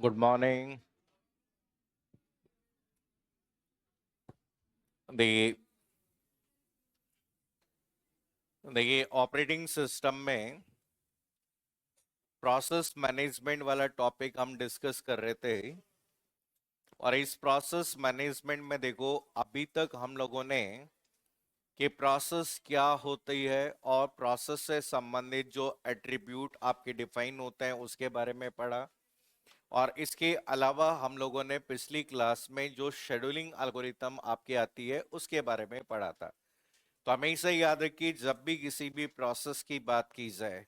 Good morning. देखिए देखिए operating system में प्रोसेस मैनेजमेंट वाला टॉपिक हम डिस्कस कर रहे थे। और इस प्रोसेस मैनेजमेंट में देखो, अभी तक हम लोगों ने कि प्रोसेस क्या होती है और प्रोसेस से संबंधित जो एट्रीब्यूट आपके डिफाइन होते हैं उसके बारे में पढ़ा। और इसके अलावा हम लोगों ने पिछली क्लास में जो शेड्यूलिंग एल्गोरिथम आपके आती है उसके बारे में पढ़ा था। तो हमेशा याद रखिए, जब भी किसी भी प्रोसेस की बात की जाए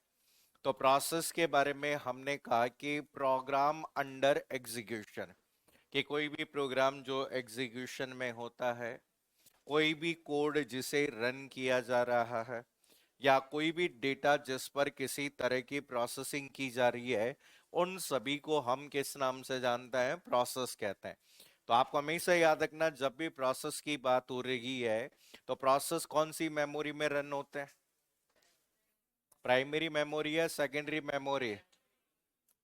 तो प्रोसेस के बारे में हमने कहा कि प्रोग्राम अंडर एग्जीक्यूशन, कि कोई भी प्रोग्राम जो एग्जीक्यूशन में होता है, कोई भी कोड जिसे रन किया जा रहा है, या कोई भी डेटा जिस पर किसी तरह की प्रोसेसिंग की जा रही है, उन सभी को हम किस नाम से जानते हैं? प्रोसेस कहते हैं। तो आपको हमेशा याद रखना, जब भी प्रोसेस की बात हो रही है तो प्रोसेस कौन सी मेमोरी में रन होते हैं? प्राइमरी मेमोरी या सेकेंडरी मेमोरी?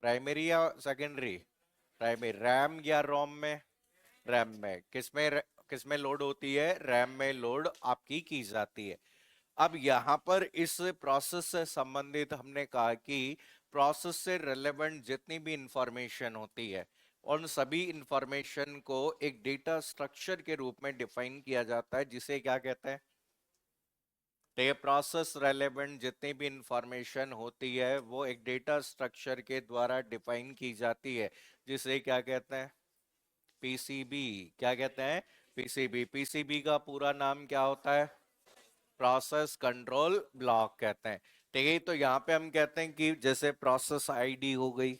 प्राइमरी या सेकेंडरी? प्राइमरी। रैम या रोम में? रैम में। किसमें लोड होती है? रैम में लोड आपकी की जाती है। अब यहां पर इस प्रोसेस से संबंधित हमने कहा कि प्रोसेस से रिलेवेंट जितनी भी इंफॉर्मेशन होती है, उन सभी इंफॉर्मेशन को एक डेटा स्ट्रक्चर के रूप में डिफाइन किया जाता है, जिसे क्या कहते हैं? तो ये प्रोसेस रेलेवेंट जितनी भी इंफॉर्मेशन होती है वो एक डेटा स्ट्रक्चर के द्वारा डिफाइन की जाती है, जिसे क्या कहते हैं? पीसीबी। क्या कहते हैं? पीसीबी। पीसीबी का पूरा नाम क्या होता है? प्रोसेस कंट्रोल ब्लॉक कहते हैं। ठीक है, तो यहाँ पे हम कहते हैं कि जैसे प्रोसेस आईडी हो गई,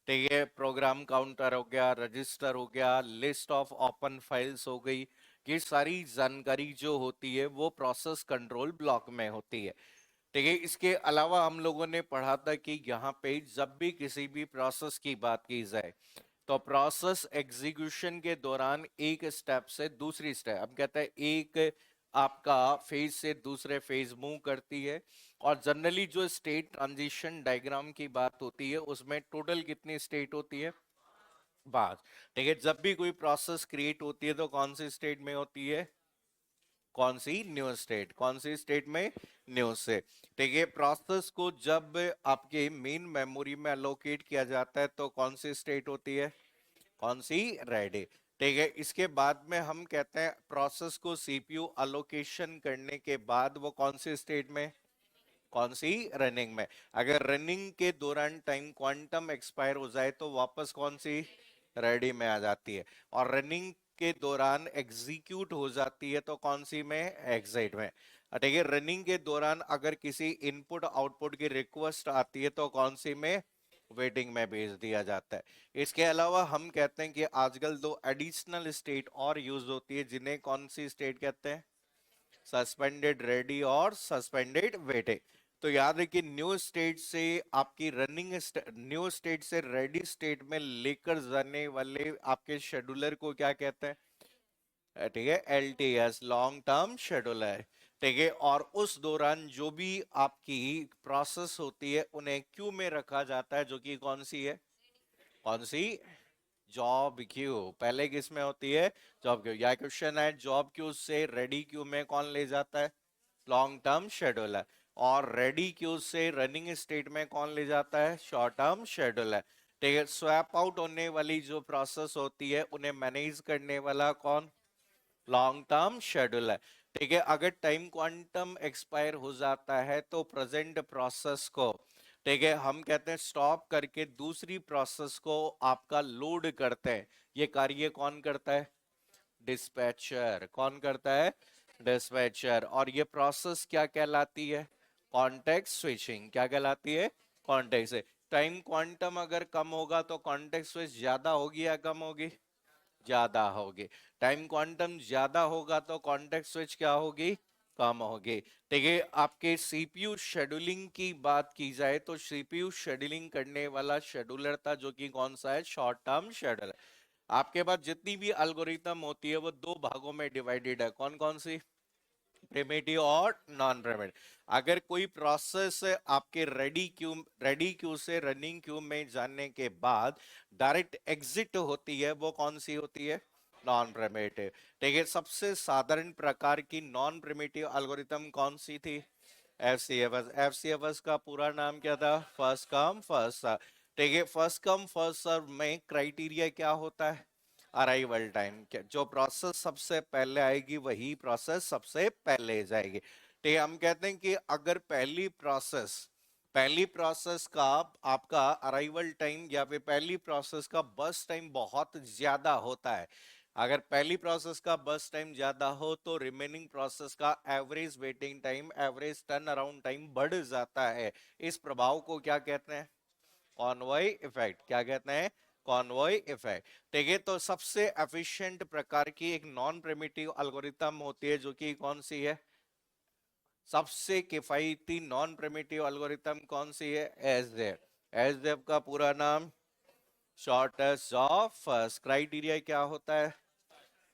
ठीक है, प्रोग्राम काउंटर हो गया, रजिस्टर हो गया, लिस्ट ऑफ ओपन फाइल्स हो गई, ये सारी जानकारी जो होती है वो प्रोसेस कंट्रोल ब्लॉक में होती है। ठीक है, इसके अलावा हम लोगों ने पढ़ा था कि यहाँ पे जब भी किसी भी प्रोसेस की बात की जाए तो प्रोसेस एग्जीक्यूशन के दौरान एक स्टेप से दूसरी स्टेप, हम कहते हैं एक आपका फेज से दूसरे फेज मूव करती है। और जनरली जो स्टेट ट्रांजिशन डायग्राम की बात होती है उसमें टोटल कितनी स्टेट होती है? पांच। ठीक है, जब भी कोई प्रोसेस क्रिएट होती है तो कौन सी स्टेट में होती है? कौन सी? New state. कौन सी स्टेट में? न्यू से। ठीक है, प्रोसेस को जब आपके मेन मेमोरी में अलोकेट किया जाता है तो कौन सी स्टेट होती है? कौन सी? रेडी। ठीक है, इसके बाद में हम कहते हैं प्रोसेस को सीपीयू अलोकेशन करने के बाद वो कौन सी स्टेट में? कौन सी? रनिंग में। अगर रनिंग के दौरान टाइम क्वांटम एक्सपायर हो जाए तो वापस कौन सी? रेडी में आ जाती है। और रनिंग के दौरान एग्जीक्यूट हो जाती है तो कौन सी में? एग्जिट में। ठीक है, रनिंग के दौरान अगर किसी इनपुट आउटपुट की रिक्वेस्ट आती है तो कौन सी में? वेटिंग में भेज दिया जाता है। इसके अलावा हम कहते हैं कि आजकल दो एडिशनल स्टेट और यूज होती है, जिन्हें कौन सी स्टेट कहते हैं? सस्पेंडेड रेडी और सस्पेंडेड वेटिंग। तो याद है कि न्यू स्टेट से आपकी रनिंग, न्यू स्टेट से रेडी स्टेट में लेकर जाने वाले आपके शेड्यूलर को क्या कहते हैं? ठीक है, एलटीएस, लॉन्ग टर्म शेड्यूलर। ठीक है, और उस दौरान जो भी आपकी प्रोसेस होती है उन्हें क्यू में रखा जाता है, जो कि कौन सी है? कौन सी? Job queue. पहले किस में होती है? Job queue. यह क्वेश्चन है, जॉब क्यू से रेडी क्यू में कौन ले जाता है? Long term scheduler. और रेडी क्यू से रनिंग स्टेट में कौन ले जाता है? Short term scheduler. ठीक है, स्वैप आउट होने वाली जो प्रोसेस होती है उन्हें मैनेज करने वाला कौन? Long term scheduler. ठीक है, अगर टाइम क्वांटम एक्सपायर हो जाता है तो प्रेजेंट प्रोसेस को, ठीक है, हम कहते हैं स्टॉप करके दूसरी प्रोसेस को आपका लोड करते हैं। ये कार्य कौन करता है? डिस्पैचर। कौन करता है? डिस्पैचर। और ये प्रोसेस क्या कहलाती है? Context switching. क्या कहलाती है? कॉन्टेक्स्ट से। टाइम क्वांटम अगर कम होगा तो कॉन्टेक्स्ट स्विच ज्यादा होगी या कम होगी? ज्यादा होगी। टाइम क्वांटम ज्यादा होगा तो कॉन्टेक्स्ट स्विच क्या होगी? कम होगी। ठीक है, आपके सीपीयू शेड्यूलिंग की बात की जाए तो सीपीयू शेड्यूलिंग करने वाला शेड्यूलर था, जो कि कौन सा है? Short term scheduler. आपके पास जितनी भी एल्गोरिथम होती है वो दो भागों में डिवाइडेड है, कौन कौन सी? प्रिमिटिव और नॉन प्रिमिटिव। अगर कोई प्रोसेस आपके रेडी क्यू से रनिंग क्यू में जाने के बाद डायरेक्ट एग्जिट होती है, वो कौन सी होती है? Non primitive. ठीक है, सबसे साधारण प्रकार की नॉन प्रिमिटिव एल्गोरिथम कौन सी थी? एफसीएफएस। एफसीएफएस का पूरा नाम क्या था? First come first serve. ठीक है, फर्स्ट कम फर्स्ट सर्व में क्राइटेरिया क्या होता है? Arrival time. जो प्रोसेस सबसे पहले आएगी वही प्रोसेस सबसे पहले जाएगी। ठीक है, हम कहते हैं कि अगर पहली प्रोसेस का आपका अराइवल टाइम या फिर पहली प्रोसेस का बस टाइम बहुत ज्यादा होता है, अगर पहली प्रोसेस का बस टाइम ज्यादा हो तो रिमेनिंग प्रोसेस का average waiting time, average turn around time बढ़ जाता है। इस प्रभाव को क्या कहते हैं? Conway effect. क्या कहते हैं? Conway effect. ठीक है, तो सबसे एफिशिएंट प्रकार की एक नॉन प्रिमिटिव एल्गोरिथम होती है, जो कि कौन सी है? सबसे किफायती नॉन प्रिमिटिव एल्गोरिथम कौन सी है? एसजेएफ। एसजेएफ का पूरा नाम शॉर्टेस्ट ऑफ फर्स्ट। क्राइटेरिया क्या होता है?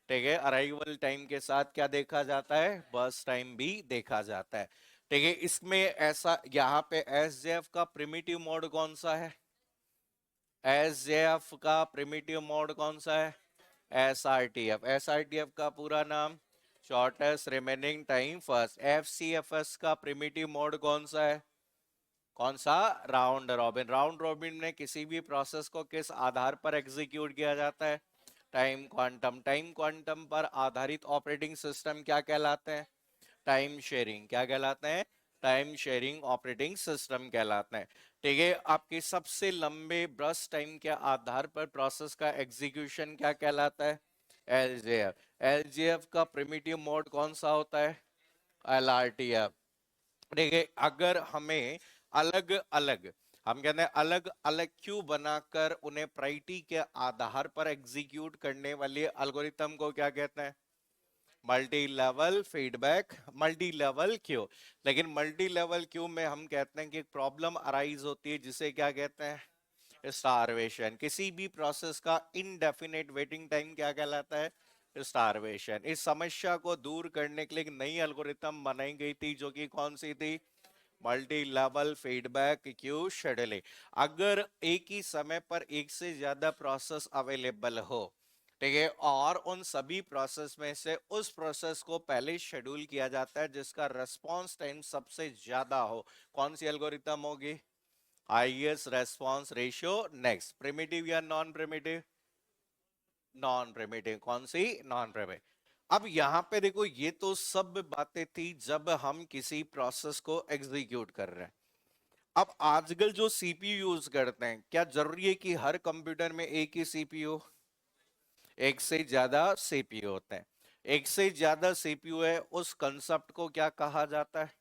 ठीक है, अराइवल टाइम के साथ क्या देखा जाता है? बस टाइम भी देखा जाता है। ठीक है, इसमें ऐसा यहाँ पे एसजेएफ का प्रिमिटिव मोड कौन सा है? एसजेएफ का प्रिमिटिव मोड कौन सा है? एसआरटीएफ। एसआरटीएफ का पूरा नाम shortest remaining time first. FCFS का प्रिमिटिव मोड कौन सा है? कौन सा? Round robin. राउंड रॉबिन में किसी भी प्रोसेस को किस आधार पर एग्जीक्यूट किया जाता है? Time quantum. टाइम क्वांटम पर आधारित ऑपरेटिंग सिस्टम क्या कहलाते हैं? Time sharing. क्या कहलाते हैं? टाइम शेयरिंग ऑपरेटिंग सिस्टम कहलाते हैं। ठीक है, आपके सबसे लंबे बर्स्ट टाइम के आधार पर प्रोसेस का एग्जीक्यूशन क्या कहलाता है? एलजेएफ। एलजेएफ का प्रिमिटिव मोड कौन सा होता है? एलआरटीएफ। ठीक है, अगर हमें अलग अलग, हम कहते हैं अलग अलग क्यू बनाकर उन्हें प्रायोरिटी के आधार पर एग्जीक्यूट करने वाली एल्गोरिथम को क्या कहते हैं? Multi level feedback, multi level Q. लेकिन मल्टी लेवल क्यू में हम कहते हैं कि एक प्रॉब्लम अराइज होती है, जिसे क्या कहते हैं? स्टारवेशन। किसी भी प्रोसेस का इनडेफिनेट वेटिंग टाइम क्या कहलाता है? स्टारवेशन। इस समस्या को दूर करने के लिए एक नई एल्गोरिथम बनाई गई थी, जो कि कौन सी थी? Multi level feedback queue scheduling. अगर एक ही समय पर एक से ज्यादा प्रोसेस अवेलेबल हो, ठीक है, और उन सभी प्रोसेस में से उस प्रोसेस को पहले शेड्यूल किया जाता है जिसका रेस्पॉन्स टाइम सबसे ज्यादा हो, कौन सी एल्गोरिथम होगी? Highest response ratio next. Primitive या नॉन प्रिमिटिव? Non primitive. कौन सी? Non primitive. अब यहां पे देखो, ये तो सब बातें थी जब हम किसी प्रोसेस को एग्जीक्यूट कर रहे हैं। अब आजकल जो सीपीयू यूज करते हैं, क्या जरूरी है कि हर कंप्यूटर में एक ही सीपीयू? एक से ज्यादा सीपीयू होते हैं। एक से ज्यादा सीपीयू है, उस कंसेप्ट को क्या कहा जाता है?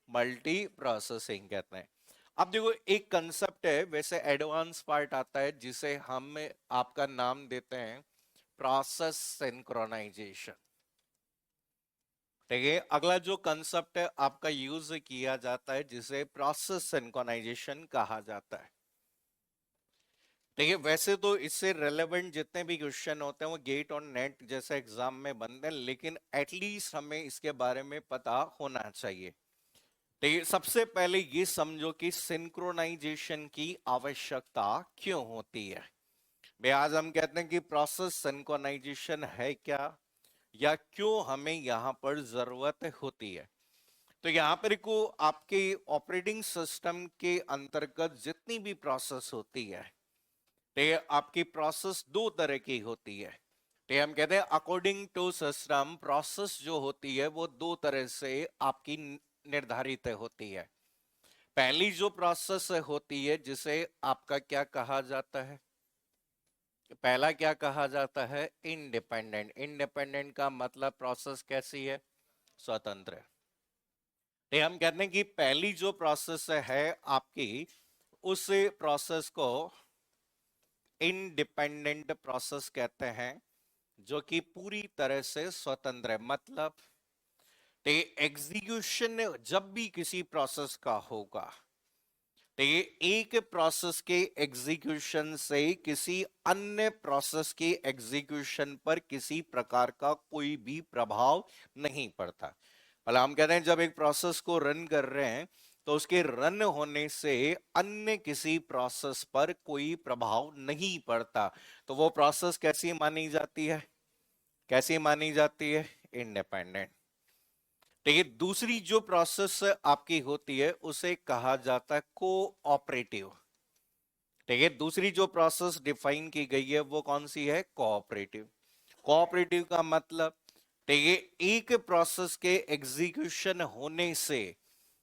मल्टी प्रोसेसिंग कहते हैं। अब देखो, एक कंसेप्ट है, वैसे एडवांस पार्ट आता है, जिसे हम आपका नाम देते हैं प्रोसेस सिंक्रोनाइजेशन। ठीक है, अगला जो कंसेप्ट है आपका यूज किया जाता है, जिसे प्रोसेस सिंक्रोनाइजेशन कहा जाता है। देखिए, वैसे तो इससे रेलेवेंट जितने भी क्वेश्चन होते हैं वो गेट और नेट जैसे एग्जाम में बनते हैं, लेकिन एटलीस्ट हमें इसके बारे में पता होना चाहिए। देखिए, सबसे पहले ये समझो कि सिंक्रोनाइजेशन की आवश्यकता क्यों होती है। भाई, आज हम कहते हैं कि प्रोसेस सिंक्रोनाइजेशन है क्या, या क्यों हमें यहां पर जरूरत होती है। तो यहां पर को आपके ऑपरेटिंग सिस्टम के अंतर्गत जितनी भी प्रोसेस होती है, ठीक है, आपकी प्रोसेस दो तरह की होती है। ठीक है, हम कहते हैं अकॉर्डिंग टू सिस्टम प्रोसेस जो होती है वो दो तरह से आपकी निर्धारित होती है। पहली जो प्रोसेस होती है, जिसे आपका क्या कहा जाता है? पहला क्या कहा जाता है? इंडिपेंडेंट। इंडिपेंडेंट का मतलब प्रोसेस कैसी है? स्वतंत्र। ठीक है, हम कहते हैं कि पहली जो प्रोसेस है आपकी, उस प्रोसेस को इंडिपेंडेंट प्रोसेस कहते हैं, जो कि पूरी तरह से स्वतंत्र है। मतलब एग्जीक्यूशन जब भी किसी प्रोसेस का होगा, तो ये एक प्रोसेस के एग्जीक्यूशन से किसी अन्य प्रोसेस के एग्जीक्यूशन पर किसी प्रकार का कोई भी प्रभाव नहीं पड़ता। मतलब हम कहते हैं जब एक प्रोसेस को रन कर रहे हैं तो उसके रन होने से अन्य किसी प्रोसेस पर कोई प्रभाव नहीं पड़ता, तो वो प्रोसेस कैसी मानी जाती है? कैसी मानी जाती है? इंडिपेंडेंट। ठीक है, दूसरी जो प्रोसेस आपकी होती है उसे कहा जाता है कोऑपरेटिव। ठीक है, दूसरी जो प्रोसेस डिफाइन की गई है वो कौन सी है? कोऑपरेटिव। कोऑपरेटिव का मतलब, ठीक है, एक प्रोसेस के एग्जीक्यूशन होने से,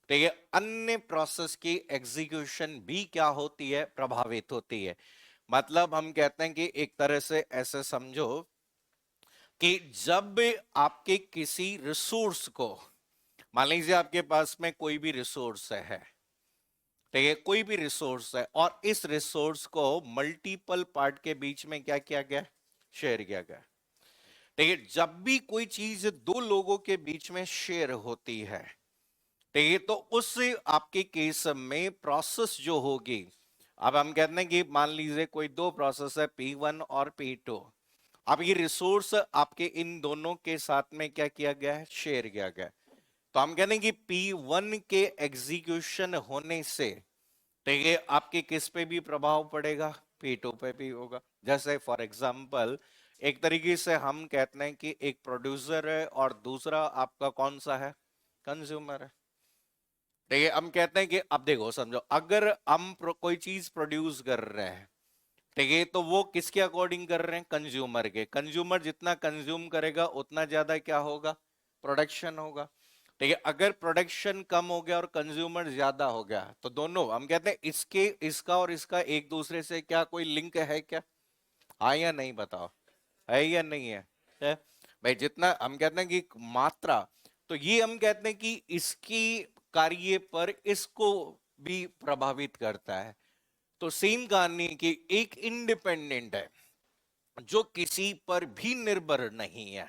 ठीक है, अन्य प्रोसेस की एग्जीक्यूशन भी क्या होती है? प्रभावित होती है। मतलब हम कहते हैं कि एक तरह से ऐसे समझो कि जब आपके किसी रिसोर्स को, मान लीजिए आपके पास में कोई भी रिसोर्स है, ठीक है, कोई भी रिसोर्स है और इस रिसोर्स को मल्टीपल पार्ट के बीच में क्या किया गया? शेयर किया गया। ठीक है, जब भी कोई चीज दो लोगों के बीच में शेयर होती है, ठीक है, तो उस आपके केस में प्रोसेस जो होगी, अब हम कहते हैं कि मान लीजिए कोई दो प्रोसेस है P1 और P2। अब ये रिसोर्स आपके इन दोनों के साथ में क्या किया गया है? शेयर किया गया है। तो हम कहते हैं कि P1 के एग्जीक्यूशन होने से, ठीक है, आपके किस पे भी प्रभाव पड़ेगा? P2 पे भी होगा। जैसे फॉर एग्जांपल एक तरीके से हम कहते हैं कि एक प्रोड्यूसर है और दूसरा आपका कौन सा है? कंज्यूमर है। ठीक है, हम कहते हैं कि अब देखो समझो, अगर हम कोई चीज प्रोड्यूस कर रहे हैं, ठीक है, तो वो किसके अकॉर्डिंग कर रहे हैं? कंज्यूमर के। कंज्यूमर जितना कंज्यूम करेगा उतना ज्यादा क्या होगा? प्रोडक्शन होगा। ठीक है, अगर प्रोडक्शन कम हो गया और कंज्यूमर ज्यादा हो गया तो दोनों, हम कहते हैं इसके, इसका और इसका एक दूसरे से क्या कोई लिंक है क्या? हाँ या नहीं बताओ, है या नहीं है? है भाई, जितना हम कहते हैं कि मात्रा, तो ये हम कहते हैं कि इसकी कार्य पर इसको भी प्रभावित करता है। तो सेम कहानी कि एक इंडिपेंडेंट है जो किसी पर भी निर्भर नहीं है,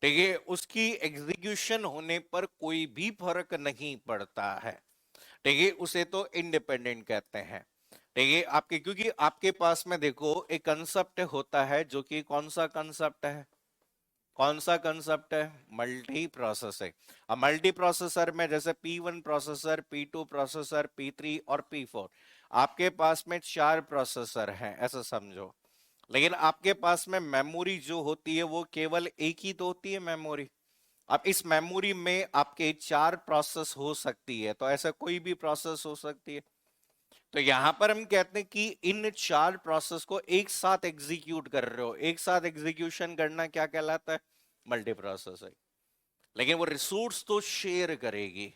ठीक है, उसकी एग्जीक्यूशन होने पर कोई भी फर्क नहीं पड़ता है, ठीक है, उसे तो इंडिपेंडेंट कहते हैं। ठीक है, आपके, क्योंकि आपके पास में देखो एक कंसेप्ट होता है जो कि कौन सा कंसेप्ट है? कौन सा कंसेप्ट है? Multi processor. अब मल्टी प्रोसेसर में जैसे P1 processor, P2 processor, P3 और P4, आपके पास में चार प्रोसेसर हैं ऐसा समझो। लेकिन आपके पास में मेमोरी जो होती है वो केवल एक ही तो होती है मेमोरी। अब इस मेमोरी में आपके चार प्रोसेस हो सकती है, तो ऐसा कोई भी प्रोसेस हो सकती है। तो यहां पर हम कहते हैं कि इन चार प्रोसेस को एक साथ एग्जीक्यूट कर रहे हो, एक साथ एग्जीक्यूशन करना क्या कहलाता है? मल्टी प्रोसेस है। लेकिन वो रिसोर्स तो शेयर करेगी।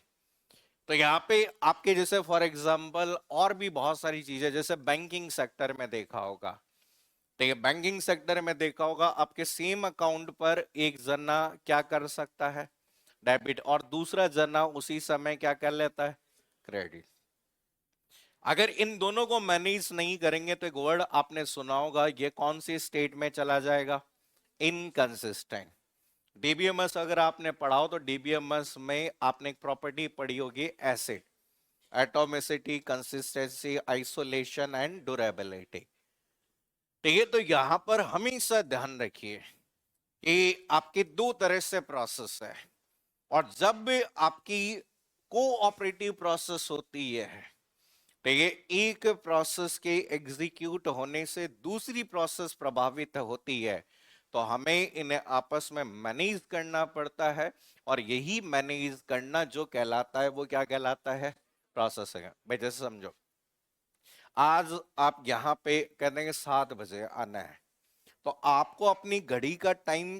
तो यहाँ पे आपके जैसे फॉर एग्जांपल और भी बहुत सारी चीजें, जैसे बैंकिंग सेक्टर में देखा होगा, ठीक है, बैंकिंग सेक्टर में देखा होगा आपके सेम अकाउंट पर एक जना क्या कर सकता है? डेबिट, और दूसरा जना उसी समय क्या कर लेता है? क्रेडिट। अगर इन दोनों को मैनेज नहीं करेंगे तो एक वर्ड आपने सुना होगा, ये कौन सी स्टेट में चला जाएगा? इनकंसिस्टेंट। डीबीएमएस अगर आपने पढ़ा हो तो डीबीएमएस में आपने एक प्रॉपर्टी पढ़ी होगी acid, atomicity, consistency, isolation and durability. ठीक है, तो यहां पर हमेशा ध्यान रखिए कि आपके दो तरह से प्रोसेस है, और जब आपकी कोऑपरेटिव प्रोसेस होती है, ठीक है, एक प्रोसेस के एग्जीक्यूट होने से दूसरी प्रोसेस प्रभावित होती है, तो हमें इन्हें आपस में मैनेज करना पड़ता है, और यही मैनेज करना जो कहलाता है वो क्या कहलाता है? प्रोसेसिंग। भाई जैसे समझो, आज आप यहाँ पे कहते हैं कि 7 बजे आना है, तो आपको अपनी घड़ी का टाइम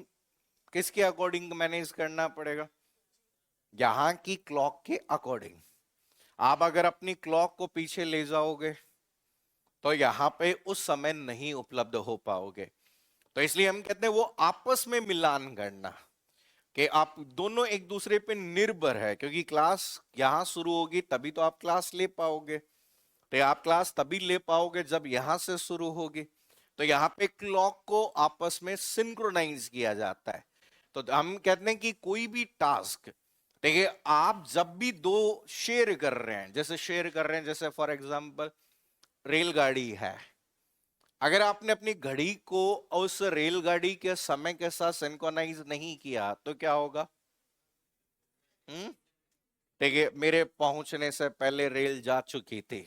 किसके अकॉर्डिंग मैनेज करना पड़ेगा? यहाँ की क्लॉक के अकॉर्डिंग। आप अगर अपनी क्लॉक को पीछे ले जाओगे तो यहाँ पे उस समय नहीं उपलब्ध हो पाओगे। तो इसलिए हम कहते हैं वो आपस में मिलान करना, कि आप दोनों एक दूसरे पे निर्भर है, क्योंकि क्लास यहां शुरू होगी तभी तो आप क्लास ले पाओगे, तो आप क्लास तभी ले पाओगे जब यहां से शुरू होगी। तो यहाँ पे क्लॉक को आपस में सिंक्रोनाइज किया जाता है। तो हम कहते हैं कि कोई भी टास्क, देखिए, आप जब भी दो शेयर कर रहे हैं, जैसे शेयर कर रहे हैं, जैसे फॉर एग्जांपल रेलगाड़ी है, अगर आपने अपनी घड़ी को उस रेलगाड़ी के समय के साथ सिंक्रोनाइज नहीं किया तो क्या होगा? ठीक है, मेरे पहुंचने से पहले रेल जा चुकी थी।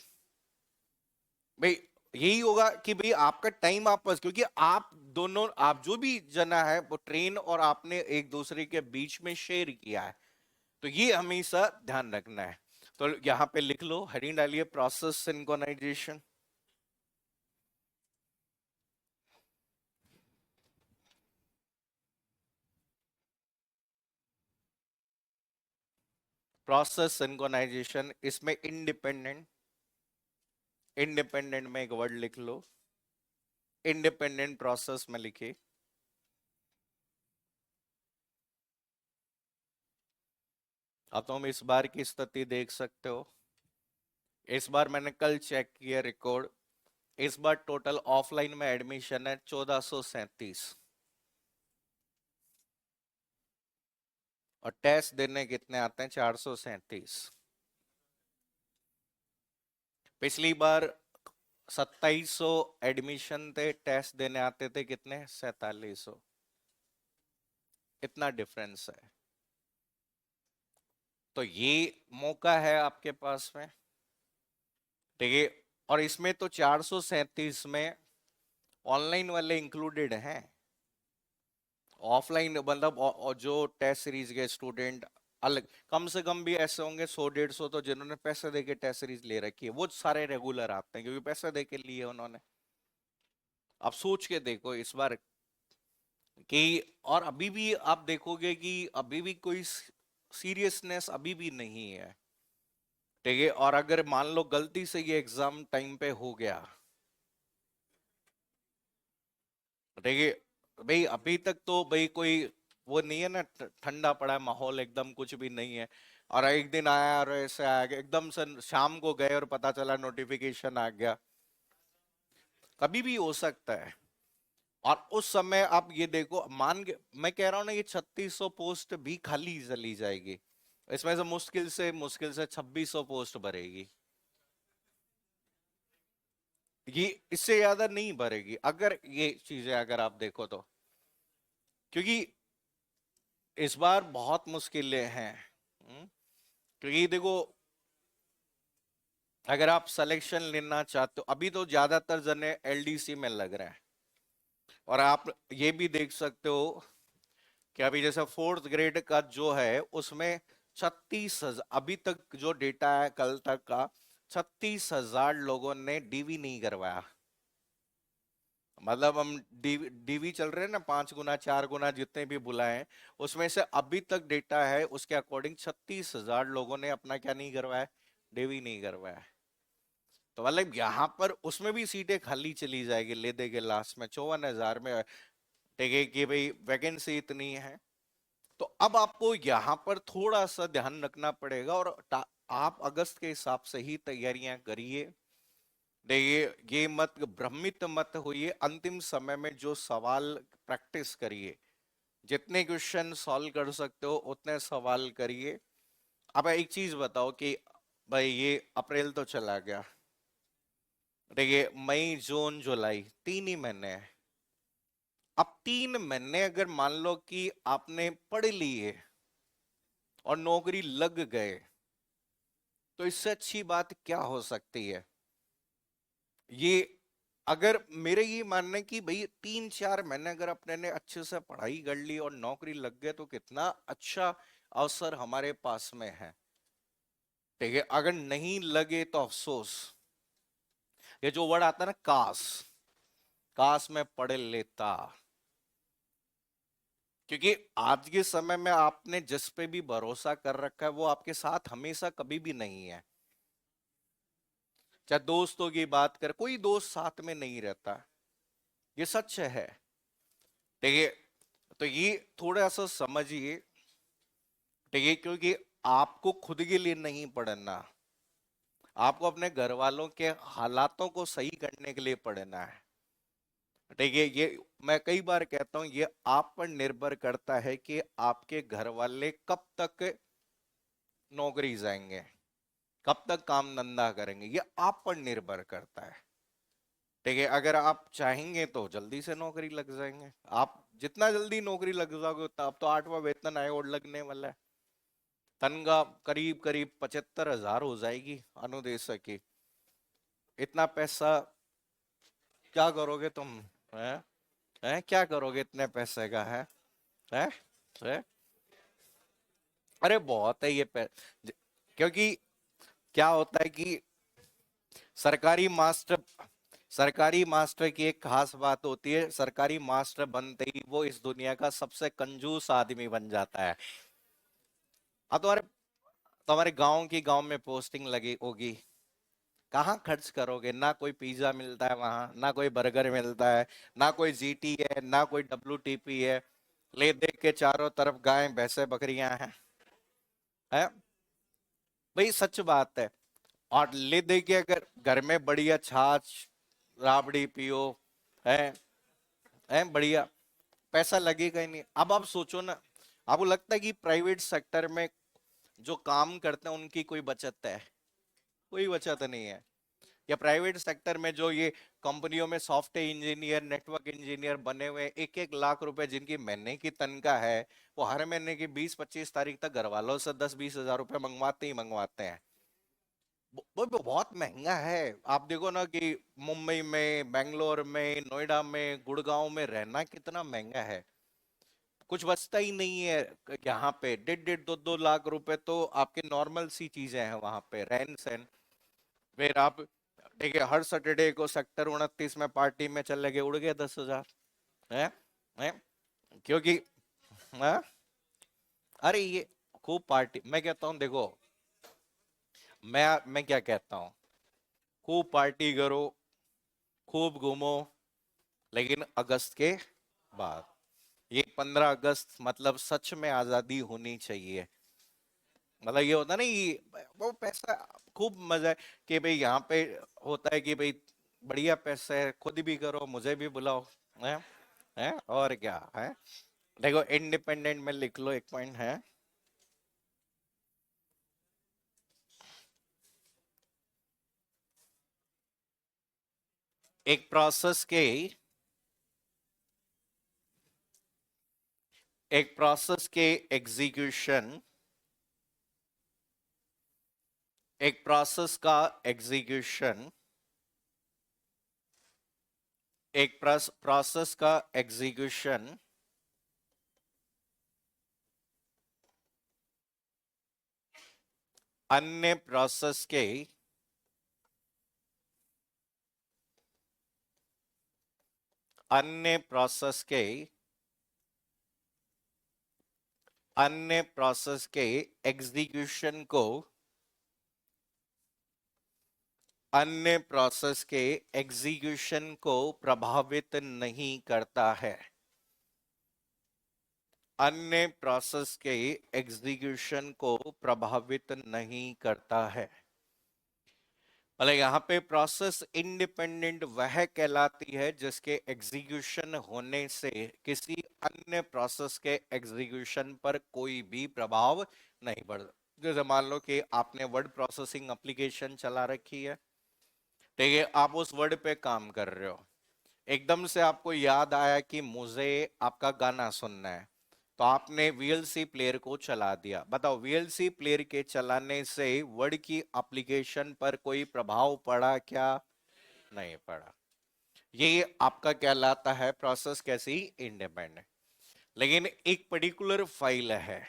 भाई यही होगा कि भाई आपका टाइम आपस, क्योंकि आप दोनों, आप जो भी जना है वो ट्रेन और आपने एक दूसरे के बीच में शेयर किया है, तो ये हमेशा ध्यान रखना है। तो यहां पे लिख लो, हेडिंग डालिए प्रोसेस सिंक्रोनाइजेशन। प्रोसेस सिंक्रोनाइजेशन, इसमें इंडिपेंडेंट, इंडिपेंडेंट में एक वर्ड लिख लो, इंडिपेंडेंट प्रोसेस में लिखिए। अब तुम इस बार की स्थिति देख सकते हो। इस बार मैंने कल चेक किया रिकॉर्ड, इस बार टोटल ऑफलाइन में एडमिशन है 1437, और टेस्ट देने कितने आते हैं? 437। पिछली बार 2700 एडमिशन थे, टेस्ट देने आते थे कितने? 4700। इतना डिफरेंस है। तो ये मौका है आपके पास में, ठीक है। और इसमें तो 437 में ऑनलाइन वाले इंक्लूडेड हैं, ऑफलाइन मतलब जो टेस्ट सीरीज के स्टूडेंट अलग, कम से कम भी ऐसे होंगे 100 150 तो जिन्होंने पैसे देके टेस्ट सीरीज ले रखी है, वो सारे रेगुलर आते हैं क्योंकि पैसे देके लिए उन्होंने। आप सोच के देखो इस बार कि, और अभी भी आप देखोगे कि अभी भी कोई सीरियसनेस अभी भी नहीं है, ठीक है। और अगर मान लो गलती से ये एग्जाम टाइम पे हो गया, ठीक है, भाई अभी तक तो भाई कोई वो नहीं है ना, ठंडा पड़ा है माहौल, एकदम कुछ भी नहीं है। और एक दिन आया और ऐसे आ गया एकदम से, शाम को गए और पता चला नोटिफिकेशन आ गया, कभी भी हो सकता है। और उस समय आप ये देखो, मान के मैं कह रहा हूं ना, ये 3600 पोस्ट भी खाली चली जाएगी, इसमें से मुश्किल से 2600 पोस्ट भरेगी, ये इससे ज्यादा नहीं भरेगी अगर ये चीजें अगर आप देखो तो, क्योंकि इस बार बहुत मुश्किलें हैं। क्योंकि देखो, अगर आप सिलेक्शन लेना चाहते हो, अभी तो ज्यादातर जने एलडीसी में लग रहे हैं, और आप ये भी देख सकते हो कि अभी जैसे फोर्थ ग्रेड का जो है उसमें 36,000 अभी तक जो डेटा है कल तक का, 36,000 लोगों ने डीवी नहीं करवाया। मतलब हम डीवी चल रहे हैं ना, 5 गुना 4 गुना जितने भी बुलाए, उसमें से अभी तक डेटा है उसके अकॉर्डिंग 36,000 लोगों ने अपना क्या नहीं करवाया? डीवी नहीं करवाया। तो मतलब यहाँ पर उसमें भी सीटें खाली चली जाएगी, ले देंगे लास्ट में 54,000 में, ठीक है कि भाई वैकेंसी इतनी है। तो अब आपको यहाँ पर थोड़ा सा ध्यान रखना पड़ेगा, और आप अगस्त के हिसाब से ही तैयारियां करिए। देखिए, ये मत भ्रमित मत होइए, अंतिम समय में जो सवाल प्रैक्टिस करिए, जितने क्वेश्चन सॉल्व कर सकते हो उतने सवाल करिए। अब एक चीज बताओ कि भाई ये अप्रैल तो चला गया, देखिए मई जून जुलाई 3 ही महीने हैं। अब 3 महीने अगर मान लो कि आपने पढ़ लिए और नौकरी लग गए, तो इससे अच्छी बात क्या हो सकती है? ये अगर मेरे ये मानना है कि भाई 3 4 महीने अगर अपने ने अच्छे से पढ़ाई कर ली और नौकरी लग गए, तो कितना अच्छा अवसर हमारे पास में है, ठीक है। अगर नहीं लगे तो अफसोस। ये जो वर्ड आता है ना, काश, काश में पढ़ लेता, क्योंकि आज के समय में आपने जिस पे भी भरोसा कर रखा है वो आपके साथ हमेशा कभी भी नहीं है। चाहे दोस्तों की बात कर, कोई दोस्त साथ में नहीं रहता, ये सच है, ठीक है। तो ये थोड़ा सा समझिए, ठीक है, क्योंकि आपको खुद के लिए नहीं पढ़ना, आपको अपने घर वालों के हालातों को सही करने के लिए पढ़ना है, ठीक है। ये मैं कई बार कहता हूं, ये आप पर निर्भर करता है कि आपके घर वाले कब तक नौकरी जाएंगे, कब तक काम धंधा करेंगे, ये आप पर निर्भर करता है, ठीक है। अगर आप चाहेंगे तो जल्दी से नौकरी लग जाएंगे, आप जितना जल्दी नौकरी लग जाओगे उतना, अब तो 8वां वेतन आयोग लगने वाला है, तनख्वाह करीब करीब 75,000 हो जाएगी अनुदेशक की। इतना पैसा क्या करोगे तुम? हैं क्या करोगे इतने पैसे का? है, है? अरे बहुत है ये क्योंकि क्या होता है कि सरकारी मास्टर सरकारी मास्टर की एक खास बात होती है, सरकारी मास्टर बनते ही वो इस दुनिया का सबसे कंजूस आदमी बन जाता है। अब तुम्हारे गांव में पोस्टिंग लगी होगी, कहाँ खर्च करोगे? ना कोई पिज्जा मिलता है वहां, ना कोई बर्गर मिलता है, ना कोई जीटी है, ना कोई डब्ल्यूटीपी है। ले देख के चारों तरफ गाय भैंसे बकरियां हैं, है? भाई सच बात है। और ले दे के अगर घर में बढ़िया छाछ राबड़ी पियो, है है बढ़िया, पैसा लगेगा ही नहीं। अब आप सोचो ना, आपको लगता है कि प्राइवेट सेक्टर में जो काम करते हैं उनकी कोई बचत है? कोई बचत नहीं है। या प्राइवेट सेक्टर में जो ये कंपनियों में सॉफ्टवेयर इंजीनियर नेटवर्क इंजीनियर बने हुए 1-1 लाख रुपए जिनकी महीने की तनख्वाह है, वो हर महीने की 20-25 तारीख तक घर वालों से 10-20 हजार रुपए मंगवाते ही मंगवाते हैं। वो बहुत महंगा है। आप देखो ना कि मुंबई में, बेंगलोर में, नोएडा में, गुड़गांव में रहना कितना महंगा है। कुछ बचता ही नहीं है। यहाँ पे 1.5-2 लाख रुपए तो आपके नॉर्मल सी चीजें हैं वहां पे, रहन सहन। फिर आप देखिए हर सैटरडे को सेक्टर 29 में पार्टी में चले गए, उड़ गए 10 हजार। है, है? क्योंकि है? अरे ये खूब पार्टी, मैं कहता हूँ देखो, मैं क्या कहता हूँ, खूब पार्टी करो, खूब घूमो, लेकिन अगस्त के बाद, ये 15 अगस्त मतलब सच में आजादी होनी चाहिए। मतलब ये होता ना कि वो पैसा, खूब मजा है कि भाई यहाँ पे होता है कि भाई बढ़िया पैसा है, खुद भी करो मुझे भी बुलाओ, है? है और क्या है? देखो इंडिपेंडेंट में लिख लो, एक पॉइंट है, एक प्रोसेस के एक प्रोसेस के एग्जीक्यूशन, एक प्रोसेस का एग्जीक्यूशन, एक प्रोसेस का एग्जीक्यूशन अन्य प्रोसेस के अन्य प्रोसेस के अन्य प्रोसेस के एग्जीक्यूशन को अन्य प्रोसेस के एग्जीक्यूशन को प्रभावित नहीं करता है। अन्य प्रोसेस के एग्जीक्यूशन को प्रभावित नहीं करता है। मतलब यहाँ पे प्रोसेस इंडिपेंडेंट वह कहलाती है जिसके एग्जीक्यूशन होने से किसी अन्य प्रोसेस के एग्जीक्यूशन पर कोई भी प्रभाव नहीं पड़ता। जैसे मान लो कि आपने वर्ड प्रोसेसिंग एप्लीकेशन चला रखी है, ठीक है, आप उस वर्ड पे काम कर रहे हो, एकदम से आपको याद आया कि मुझे आपका गाना सुनना है, तो आपने वीएलसी प्लेयर को चला दिया। बताओ वीएलसी प्लेयर के चलाने से वर्ड की एप्लीकेशन पर कोई प्रभाव पड़ा क्या? नहीं पड़ा। ये आपका कहलाता है प्रोसेस कैसी? इंडिपेंडेंट। लेकिन एक पर्टिकुलर फाइल है,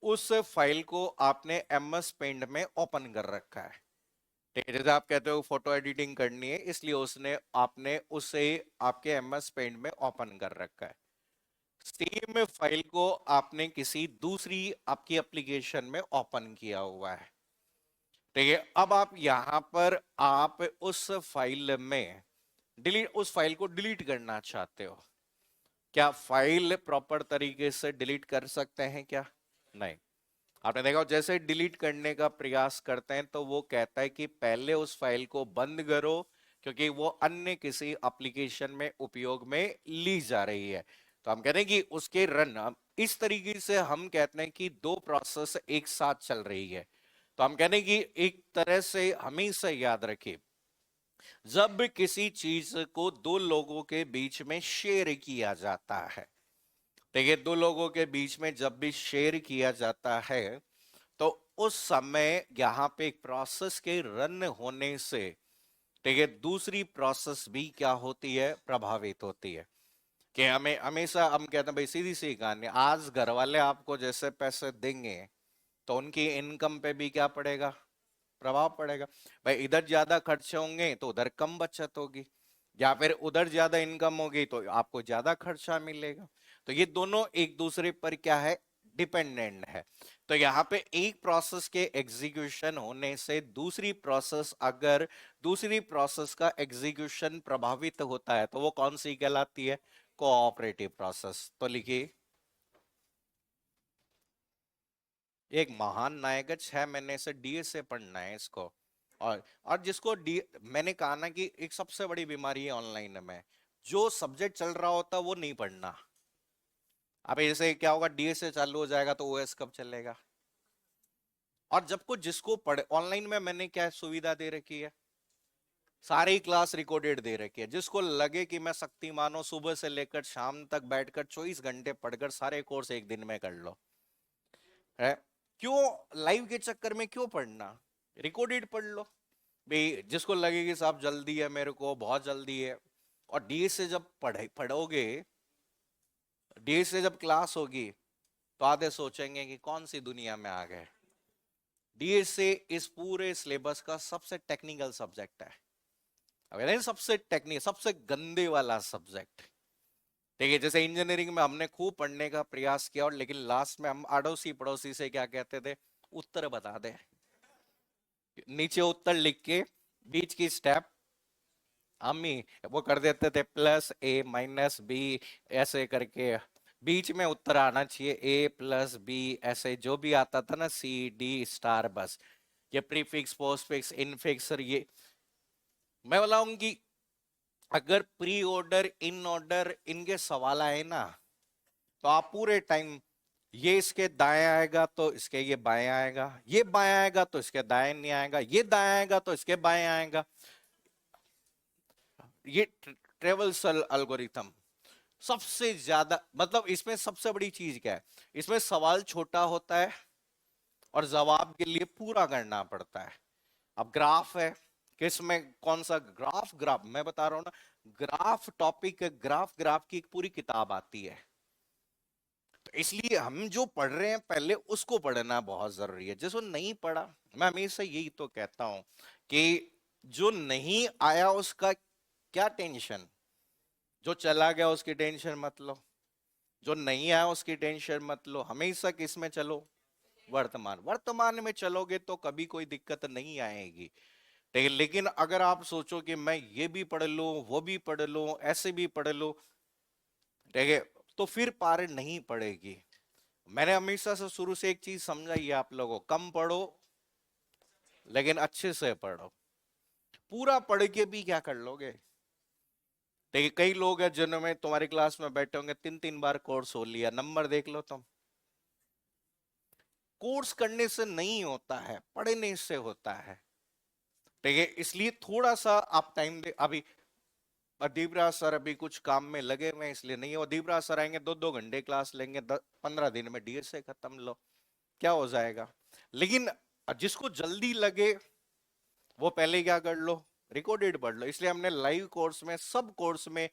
उस फाइल को आपने एमएस पेंट में ओपन कर रखा है, ठीक है, जैसे आप कहते हो फोटो एडिटिंग करनी है इसलिए उसने आपने उसे आपके एमएस पेंट में ओपन कर रखा है। सेम फाइल को आपने किसी दूसरी आपकी एप्लीकेशन में ओपन किया हुआ है, ठीक है। अब आप यहां पर आप उस फाइल में उस फाइल को डिलीट करना चाहते हो, क्या फाइल प्रॉपर तरीके से डिलीट कर सकते हैं क्या? नहीं। आपने देखा जैसे डिलीट करने का प्रयास करते हैं तो वो कहता है कि पहले उस फाइल को बंद करो, क्योंकि वो अन्य किसी एप्लीकेशन में उपयोग में ली जा रही है। तो हम कहते हैं कि उसके रन, इस तरीके से हम कहते हैं कि दो प्रोसेस एक साथ चल रही है। तो हम कहते हैं कि एक तरह से हमेशा याद रखिए, जब किसी चीज को दो लोगों के बीच में शेयर किया जाता है, देखिए दो लोगों के बीच में जब भी शेयर किया जाता है तो उस समय यहाँ पे एक प्रोसेस के रन होने से, ठीक है, दूसरी प्रोसेस भी क्या होती है, प्रभावित होती है। कि हमें हमेशा हम कहते हैं भाई सीधी सी कहानी, आज घर वाले आपको जैसे पैसे देंगे तो उनकी इनकम पे भी क्या पड़ेगा, प्रभाव पड़ेगा। भाई इधर ज्यादा खर्चे होंगे तो उधर कम बचत होगी, या फिर उधर ज्यादा इनकम होगी तो आपको ज्यादा खर्चा मिलेगा। तो ये दोनों एक दूसरे पर क्या है, डिपेंडेंट है। तो यहाँ पे एक प्रोसेस के एग्जीक्यूशन होने से दूसरी प्रोसेस, अगर दूसरी प्रोसेस का एग्जीक्यूशन प्रभावित होता है तो वो कौन सी कहलाती है, कोऑपरेटिव प्रोसेस। तो लिखिए, एक महान नायक है, 6 महीने से डीए से पढ़ना है इसको। और जिसको डी, मैंने कहा ना कि एक सबसे बड़ी बीमारी है ऑनलाइन में, जो सब्जेक्ट चल रहा होता वो नहीं पढ़ना। अब ऐसे क्या होगा, डीए से चालू हो जाएगा तो ओएस कब चलेगा। और जब को जिसको पढ़े, ऑनलाइन में मैंने क्या सुविधा दे रखी है, सारी क्लास रिकॉर्डेड दे रखी है। जिसको लगे कि मैं शक्तिमानों सुबह से लेकर शाम तक बैठकर 24 घंटे पढ़कर सारे कोर्स एक दिन में कर लो, है क्यों, लाइव के चक्कर में क्यों पढ़ना, रिकॉर्डेड पढ़ लो। भाई जिसको लगे कि साहब जल्दी है, मेरे को बहुत जल्दी है, और डी से जब पढ़ोगे, डी से जब क्लास होगी तो आधे सोचेंगे कि कौन सी दुनिया में आ गए। डी से इस पूरे सिलेबस का सबसे टेक्निकल सब्जेक्ट है, अगर सबसे टेक्निकल, सबसे गंदे वाला सब्जेक्ट। ठीक है, जैसे इंजीनियरिंग में हमने खूब पढ़ने का प्रयास किया, और लेकिन लास्ट में हम अड़ोसी पड़ोसी से क्या कहते थे, उत्तर बता दे, नीचे उत्तर लिख के बीच की स्टेप हम ही वो कर देते थे, +a - b, ऐसे करके बीच में उत्तर आना चाहिए, a+b, ऐसे जो भी आता था ना, C D*, बस ये प्रीफिक्स पोस्टफिक्स इनफिक्स, ये मैं बोलाऊं कि अगर प्री ऑर्डर इन ऑर्डर इनके सवाल आए ना, तो आप पूरे टाइम, ये इसके दाएं आएगा तो इसके ये बाएं आएगा, ये बाएं आएगा तो इसके दाएं नहीं आएगा, ये दाएं आएगा तो इसके बाएं आएगा, ये ट्रेवल्सल एल्गोरिथम। सबसे ज्यादा मतलब इसमें सबसे बड़ी चीज क्या है, इसमें सवाल छोटा होता है और जवाब के लिए पूरा करना पड़ता है। अब ग्राफ है, किसमें कौन सा ग्राफ, ग्राफ मैं बता रहा हूं ना, ग्राफ टॉपिक, ग्राफ ग्राफ की एक पूरी किताब आती है। तो इसलिए हम जो पढ़ रहे हैं पहले उसको पढ़ना बहुत जरूरी है, जिसको नहीं पढ़ा, मैं हमेशा यही तो कहता हूं कि जो नहीं आया उसका क्या टेंशन, जो चला गया उसकी टेंशन मत लो, जो नहीं आया उसकी टेंशन मत लो, हमेशा किस में चलो, वर्तमान, वर्तमान में चलोगे तो कभी कोई दिक्कत नहीं आएगी। ठीक है, लेकिन अगर आप सोचो कि मैं ये भी पढ़ लूं, वो भी पढ़ लूं, ऐसे भी पढ़ लूं, ठीक है, तो फिर पार नहीं पड़ेगी। मैंने हमेशा से शुरू से एक चीज समझाई है आप लोगों को, कम पढ़ो लेकिन अच्छे से पढ़ो। पूरा पढ़ के भी क्या कर लोगे। देखिए कई लोग हैं जिन्होंने तुम्हारी क्लास में बैठे होंगे 3 3 बार कोर्स हो लिया, नंबर देख लो तुम। कोर्स करने से नहीं होता है, पढ़ने से होता है। ठीक है, इसलिए थोड़ा सा आप टाइम दे। अभी अदीप राज सर अभी कुछ काम में लगे हुए हैं इसलिए नहीं, अदीप राज सर आएंगे 2 2 घंटे क्लास लेंगे, 15 दिन में डीएसए खत्म, लो क्या हो जाएगा। लेकिन जिसको जल्दी लगे वो पहले क्या कर लो, रिकॉर्डेड पढ़ लो। इसलिए हमने लाइव कोर्स में, सब कोर्स में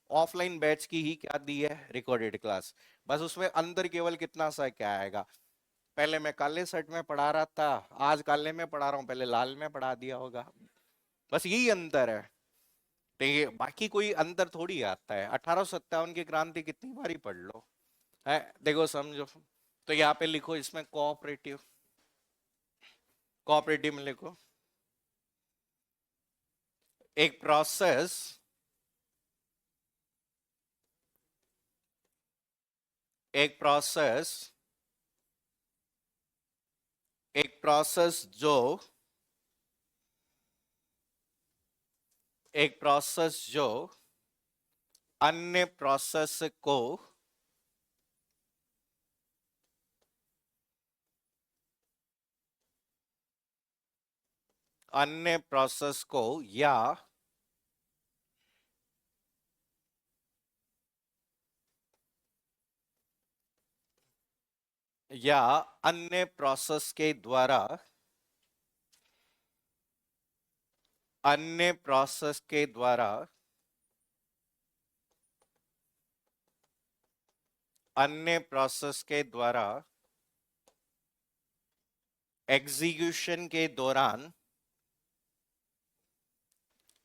ऑफलाइन बैच की ही क्या दी है, रिकॉर्डेड क्लास। बस उसमें अंदर केवल कितना सा क्या आएगा, पहले मैं काले शर्ट में पढ़ा रहा था, आज काले में पढ़ा रहा हूँ, पहले लाल में पढ़ा दिया होगा, बस यही अंतर है। ठीक है, बाकी कोई अंतर थोड़ी आता है। 1857 की क्रांति कितनी बारी पढ़ लो, है देखो समझो। तो यहाँ पे लिखो इसमें कोऑपरेटिव, कोऑपरेटिव में लिखो एक प्रोसेस, एक प्रोसेस, एक प्रोसेस जो, एक प्रोसेस जो अन्य प्रोसेस को अन्य प्रोसेस को या या अन्य प्रोसेस के द्वारा, अन्य प्रोसेस के द्वारा, अन्य प्रोसेस के द्वारा एग्जीक्यूशन के दौरान,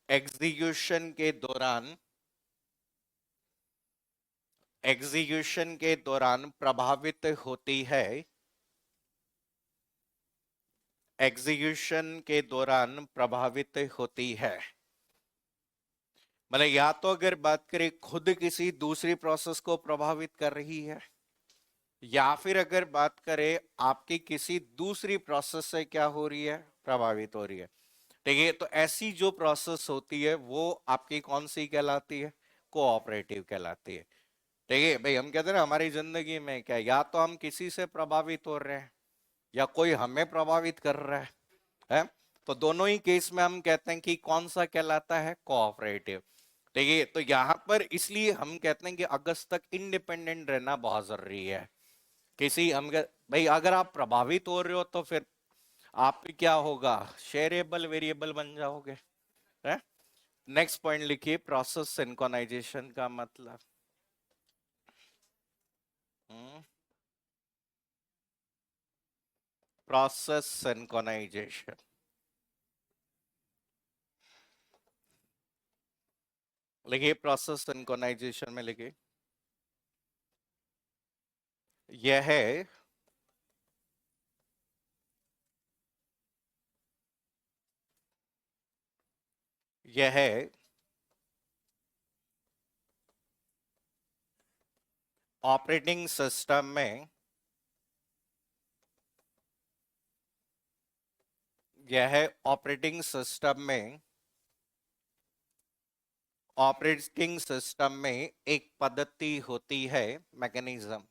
एग्जीक्यूशन के दौरान, एग्जीक्यूशन के दौरान प्रभावित होती है, एग्जीक्यूशन के दौरान प्रभावित होती है। मतलब या तो अगर बात करें खुद किसी दूसरी प्रोसेस को प्रभावित कर रही है, या फिर अगर बात करें आपकी किसी दूसरी प्रोसेस से क्या हो रही है, प्रभावित हो रही है। ठीक है, तो ऐसी जो प्रोसेस होती है वो आपकी कौन सी कहलाती है, कोऑपरेटिव कहलाती है। ठीक है भाई, हम कहते हैं ना हमारी जिंदगी में क्या, या तो हम किसी से प्रभावित हो रहे हैं या कोई हमें प्रभावित कर रहा है? तो दोनों ही केस में हम कहते हैं कि कौन सा कहलाता है, कोऑपरेटिव। ठीक है, तो यहां पर इसलिए हम कहते हैं कि अगस्त तक इंडिपेंडेंट रहना बहुत जरूरी है। किसी भाई अगर आप प्रभावित हो रहे हो तो फिर आप क्या होगा, शेयरेबल वेरिएबल बन जाओगे। है? नेक्स्ट पॉइंट लिखिए, प्रोसेस सिंक्रोनाइजेशन का मतलब। प्रोसेस सिंक्रोनाइजेशन, लिखिए प्रोसेस सिंक्रोनाइजेशन में लिखिए, यह है यह ऑपरेटिंग सिस्टम में, यह ऑपरेटिंग सिस्टम में, ऑपरेटिंग सिस्टम में एक पद्धति होती है, मैकेनिज्म।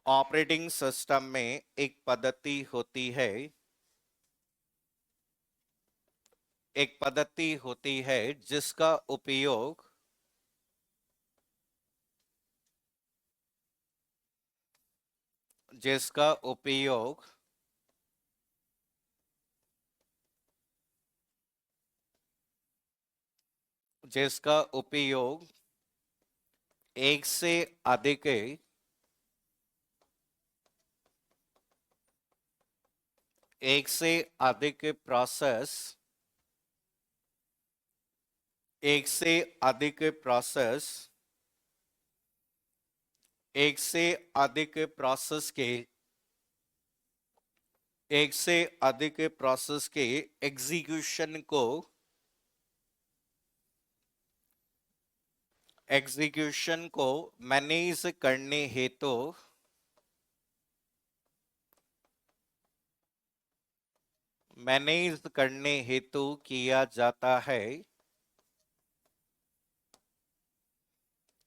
ऑपरेटिंग सिस्टम में एक पद्धति होती है, एक पद्धति होती है जिसका उपयोग, जिसका उपयोग जिसका उपयोग एक से अधिक, एक से अधिक प्रोसेस, एक से अधिक प्रोसेस, एक से अधिक प्रोसेस के, एक से अधिक प्रोसेस के एग्जीक्यूशन को, एग्जीक्यूशन को मैनेज करने हेतु, मैनेज करने हेतु किया जाता है,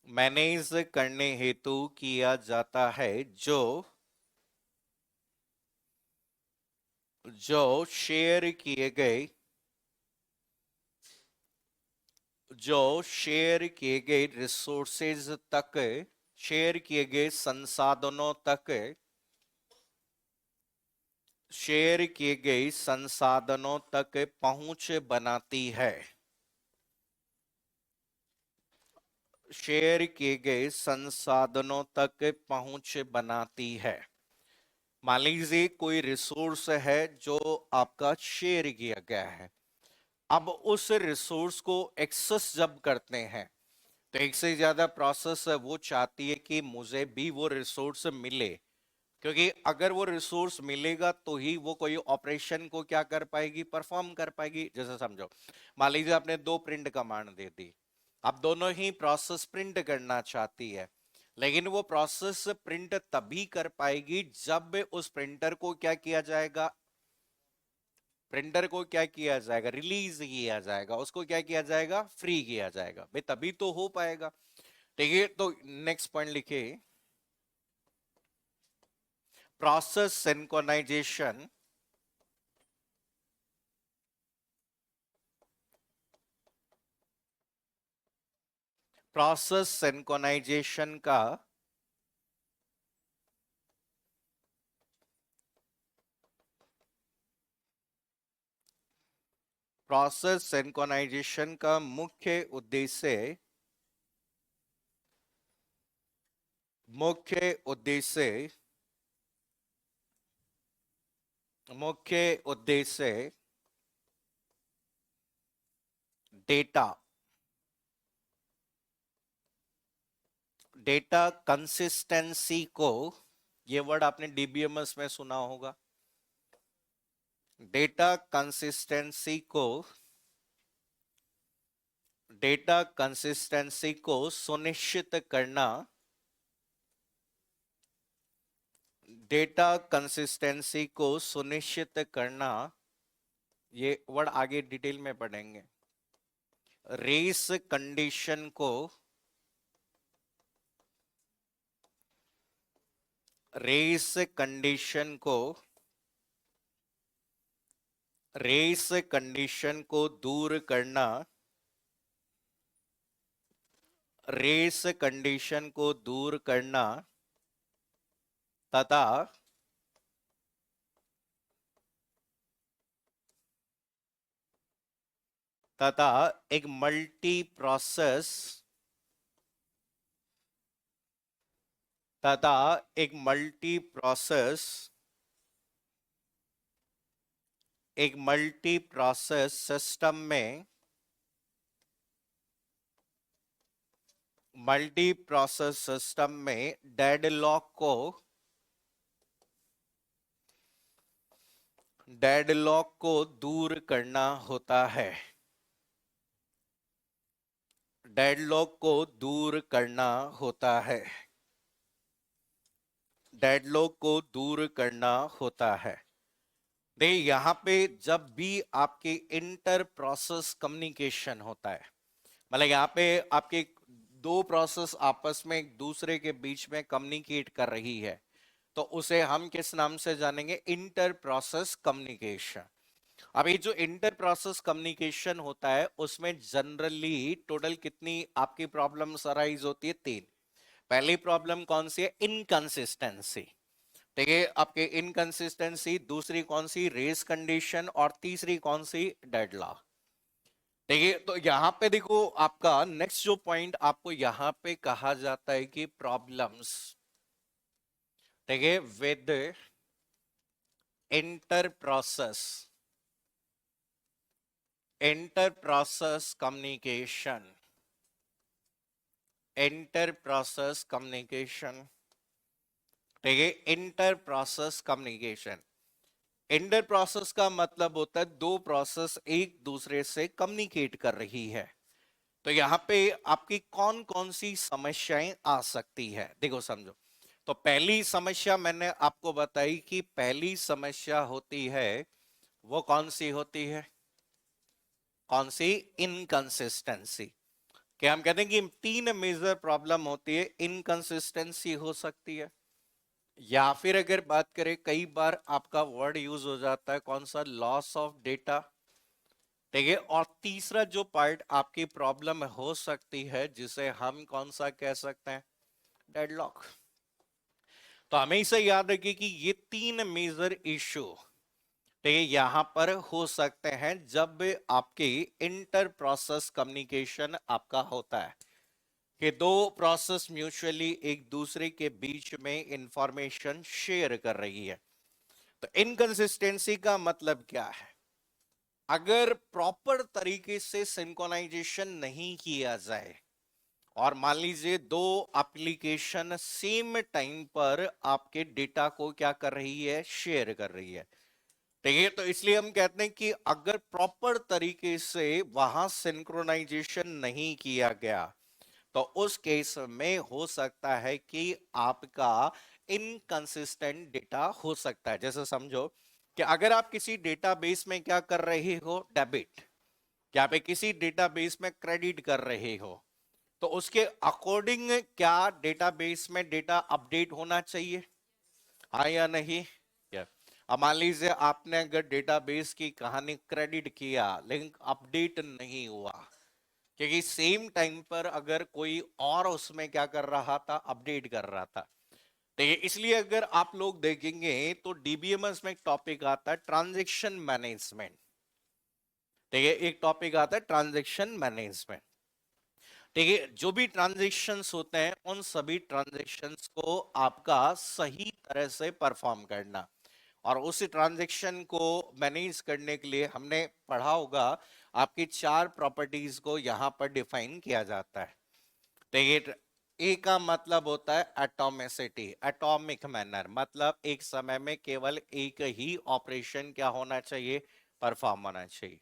मैनेज करने हेतु किया जाता है, जो जो शेयर किए गए, जो शेयर किए गए रिसोर्सेज तक, शेयर किए गए संसाधनों तक, शेयर किए गए संसाधनों तक पहुंच बनाती है, शेयर किए गए संसाधनों तक पहुंच बनाती है। मान लीजिए कोई रिसोर्स है जो आपका शेयर किया गया है, अब उस रिसोर्स को एक्सेस जब करते हैं तो एक से ज्यादा प्रोसेस वो चाहती है कि मुझे भी वो रिसोर्स मिले, क्योंकि अगर वो रिसोर्स मिलेगा तो ही वो कोई ऑपरेशन को क्या कर पाएगी, परफॉर्म कर पाएगी। जैसे समझो, मान लीजिए आपने दो प्रिंट कमांड दे दी, अब दोनों ही प्रोसेस प्रिंट करना चाहती है, लेकिन वो प्रोसेस प्रिंट तभी कर पाएगी जब उस प्रिंटर को क्या किया जाएगा, प्रिंटर को क्या किया जाएगा, रिलीज किया जाएगा, उसको क्या किया जाएगा, फ्री किया जाएगा भाई, तभी तो हो पाएगा। ठीक है, तो नेक्स्ट पॉइंट लिखिए, प्रोसेस सिंक्रोनाइजेशन, प्रोसेस सिंक्रोनाइजेशन का प्रोसेस सिंक्रोनाइजेशन का मुख्य उद्देश्य मुख्य उद्देश्य मुख्य उद्देश्य डेटा डेटा कंसिस्टेंसी को, ये वर्ड आपने डीबीएमएस में सुना होगा, डेटा कंसिस्टेंसी को, डेटा कंसिस्टेंसी को सुनिश्चित करना, डेटा कंसिस्टेंसी को सुनिश्चित करना, ये वर्ड आगे डिटेल में पढ़ेंगे। रेस कंडीशन को, रेस कंडीशन को, रेस कंडीशन को दूर करना, रेस कंडीशन को दूर करना तथा तथा एक मल्टी प्रोसेस तथा एक मल्टी प्रोसेस एक मल्टी प्रोसेस सिस्टम में, मल्टी प्रोसेस सिस्टम में डेडलॉक को दूर करना होता है, डेडलॉक को दूर करना होता है, डेडलॉक को दूर करना होता है। देखिए यहां पे जब भी आपके इंटर प्रोसेस कम्युनिकेशन होता है, मतलब यहाँ पे आपके दो प्रोसेस आपस में एक दूसरे के बीच में कम्युनिकेट कर रही है, तो उसे हम किस नाम से जानेंगे? Inter process communication. अब ये जो इंटर प्रोसेस कम्युनिकेशन होता है उसमें जनरली टोटल कितनी आपकी प्रॉब्लम्स अराइज होती है? 3। पहली प्रॉब्लम कौन सी है? इनकंसिस्टेंसी। ठीक है, आपके इनकंसिस्टेंसी। दूसरी कौन सी? Race condition. और तीसरी कौन सी? डेडलॉक। ठीक है, तो यहां पे देखो आपका नेक्स्ट जो पॉइंट आपको यहां पे कहा जाता है कि प्रॉब्लम्स, ठीक है, with inter process communication, inter process communication. ठीक है, inter process communication. Inter process का मतलब होता है दो प्रोसेस एक दूसरे से कम्युनिकेट कर रही है। तो यहां पे आपकी कौन कौन सी समस्याएं आ सकती है, देखो समझो। तो पहली समस्या मैंने आपको बताई कि पहली समस्या होती है, वो कौन सी होती है? कौन सी? इनकंसिस्टेंसी। क्या हम कहते हैं कि 3 मेजर प्रॉब्लम होती है। इनकंसिस्टेंसी हो सकती है, या फिर अगर बात करें कई बार आपका वर्ड यूज हो जाता है कौन सा? Loss of data. ठीक है, और तीसरा जो पार्ट आपकी प्रॉब्लम हो सकती है जिसे हम कौन सा कह सकते हैं? डेडलॉक। तो हमें इसे याद रखिए कि ये 3 मेजर इश्यू, ठीक है, यहां पर हो सकते हैं जब आपकी इंटर प्रोसेस कम्युनिकेशन आपका होता है कि दो प्रोसेस म्यूचुअली एक दूसरे के बीच में इंफॉर्मेशन शेयर कर रही है। तो इनकंसिस्टेंसी का मतलब क्या है? अगर प्रॉपर तरीके से सिंक्रोनाइजेशन नहीं किया जाए और मान लीजिए दो एप्लीकेशन सेम टाइम पर आपके डेटा को क्या कर रही है? शेयर कर रही है। ठीक है, तो इसलिए हम कहते हैं कि अगर प्रॉपर तरीके से वहां सिंक्रोनाइजेशन नहीं किया गया तो उस केस में हो सकता है कि आपका इनकंसिस्टेंट डेटा हो सकता है। जैसे समझो कि अगर आप किसी डेटाबेस में क्या कर रहे हो? डेबिट। क्या आप किसी डेटाबेस में क्रेडिट कर रहे हो, तो उसके अकॉर्डिंग क्या डेटाबेस में डेटा अपडेट होना चाहिए? हाँ या नहीं? क्या? अब मान लीजिए आपने अगर डेटाबेस की कहानी क्रेडिट किया लेकिन अपडेट नहीं हुआ, क्योंकि सेम टाइम पर अगर कोई और उसमें क्या कर रहा था? अपडेट कर रहा था। तो ये इसलिए अगर आप लोग देखेंगे तो डीबीएमएस में एक टॉपिक आता है ट्रांजैक्शन मैनेजमेंट। ठीक है, एक टॉपिक आता है ट्रांजैक्शन मैनेजमेंट। ठीक है, जो भी ट्रांजैक्शंस होते हैं उन सभी ट्रांजैक्शंस को आपका सही तरह से परफॉर्म करना, और उस ट्रांजैक्शन को मैनेज करने के लिए हमने पढ़ा होगा आपकी चार प्रॉपर्टीज को यहां पर डिफाइन किया जाता है। ठीक है, ए का मतलब होता है एटॉमिसिटी, एटॉमिक मैनर, मतलब एक समय में केवल एक ही ऑपरेशन क्या होना चाहिए, परफॉर्म होना चाहिए।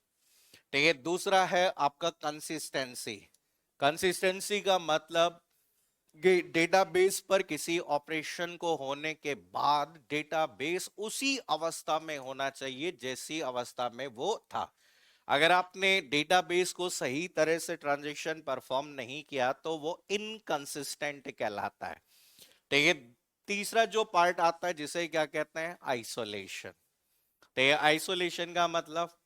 ठीक है, दूसरा है आपका कंसिस्टेंसी। कंसिस्टेंसी का मतलब डेटाबेस पर किसी ऑपरेशन को होने के बाद डेटाबेस उसी अवस्था में होना चाहिए जैसी अवस्था में वो था। अगर आपने डेटाबेस को सही तरह से ट्रांजैक्शन परफॉर्म नहीं किया तो वो इनकंसिस्टेंट कहलाता है। ठीक है, तीसरा जो पार्ट आता है जिसे क्या कहते हैं, आइसोलेशन। ठीक है, आइसोलेशन का मतलब,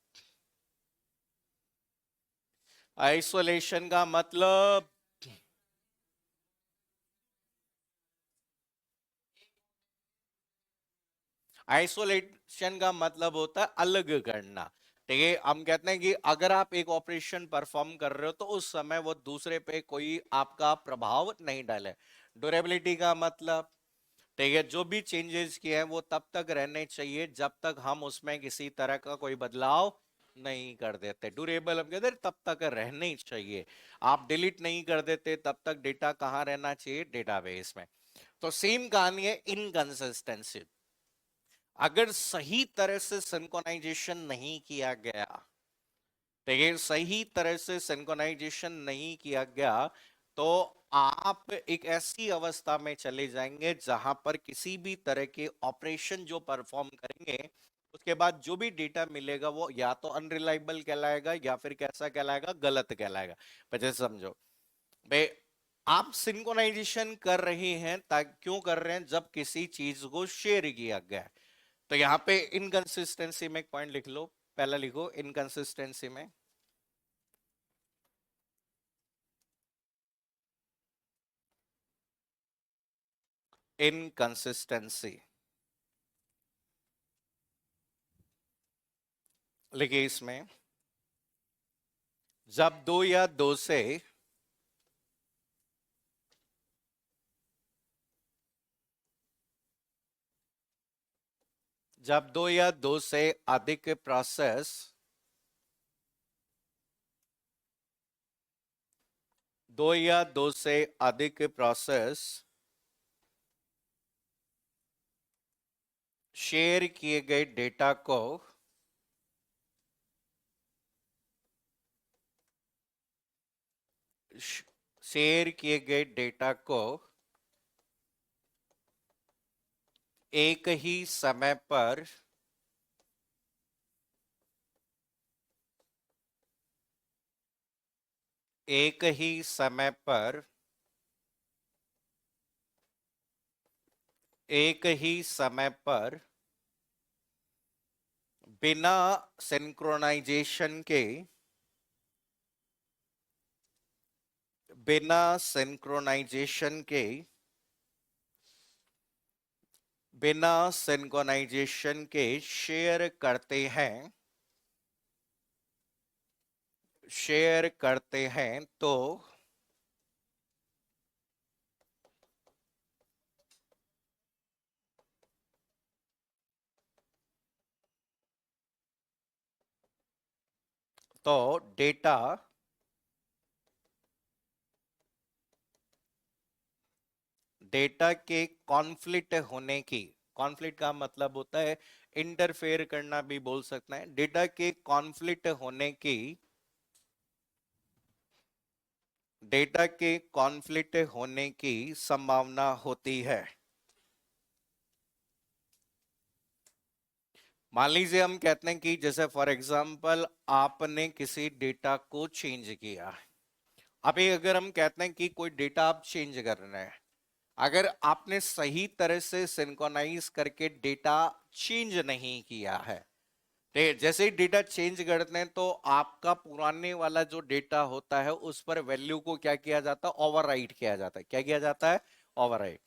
आइसोलेशन का मतलब आइसोलेशन का मतलब होता है अलग करना। ठीक है, हम कहते हैं कि अगर आप एक ऑपरेशन परफॉर्म कर रहे हो तो उस समय वो दूसरे पे कोई आपका प्रभाव नहीं डाले। ड्यूरेबिलिटी का मतलब, ठीक है, जो भी चेंजेस किए हैं वो तब तक रहने चाहिए जब तक हम उसमें किसी तरह का कोई बदलाव नहीं कर देते। ड्यूरेबल हम कहते हैं तब तक रहने ही चाहिए, आप डिलीट नहीं कर देते तब तक डेटा कहाँ रहना चाहिए, डेटाबेस में। तो सेम कहानी है इनकंसिस्टेंसी। अगर सही तरह से सिंक्रोनाइजेशन नहीं किया गया, ठीक है, सही तरह से सिंक्रोनाइजेशन नहीं किया गया तो आप एक ऐसी अवस्था में चले जाएंगे जहां पर किसी भी तरह के ऑपरेशन जो परफॉर्म करेंगे उसके बाद जो भी डेटा मिलेगा वो या तो अनरिलायबल कहलाएगा या फिर कैसा कहलाएगा, गलत कहलाएगा। पर जैसे समझो भाई, आप सिंक्रोनाइजेशन कर रहे हैं क्यों कर रहे हैं, जब किसी चीज को शेयर किया गया है। तो यहाँ पे इनकंसिस्टेंसी में एक पॉइंट लिख लो, पहला लिखो इनकंसिस्टेंसी में, इनकंसिस्टेंसी लिखिए इसमें, जब दो या दो से जब दो या दो से अधिक प्रोसेस दो या दो से अधिक प्रोसेस शेयर किए गए डेटा को शेयर किए गए डेटा को एक ही समय पर एक ही समय पर एक ही समय पर बिना सिंक्रोनाइजेशन के बिना सिंक्रोनाइजेशन के बिना सिंक्रोनाइजेशन के शेयर करते हैं तो डेटा डेटा के कॉन्फ्लिक्ट होने की, कॉन्फ्लिक्ट का मतलब होता है इंटरफेयर करना भी बोल सकते हैं, डेटा के कॉन्फ्लिक्ट होने की, डेटा के कॉन्फ्लिक्ट होने की संभावना होती है। मान लीजिए हम कहते हैं कि जैसे फॉर एग्जांपल आपने किसी डेटा को चेंज किया। अभी अगर हम कहते हैं कि कोई डेटा आप चेंज कर रहे हैं, अगर आपने सही तरह से सिंक्रोनाइज करके डेटा चेंज नहीं किया है, ठीक है, जैसे ही डेटा चेंज करते हैं तो आपका पुराने वाला जो डेटा होता है उस पर वैल्यू को क्या किया जाता है, ओवरराइट किया जाता है। क्या किया जाता है, ओवरराइट।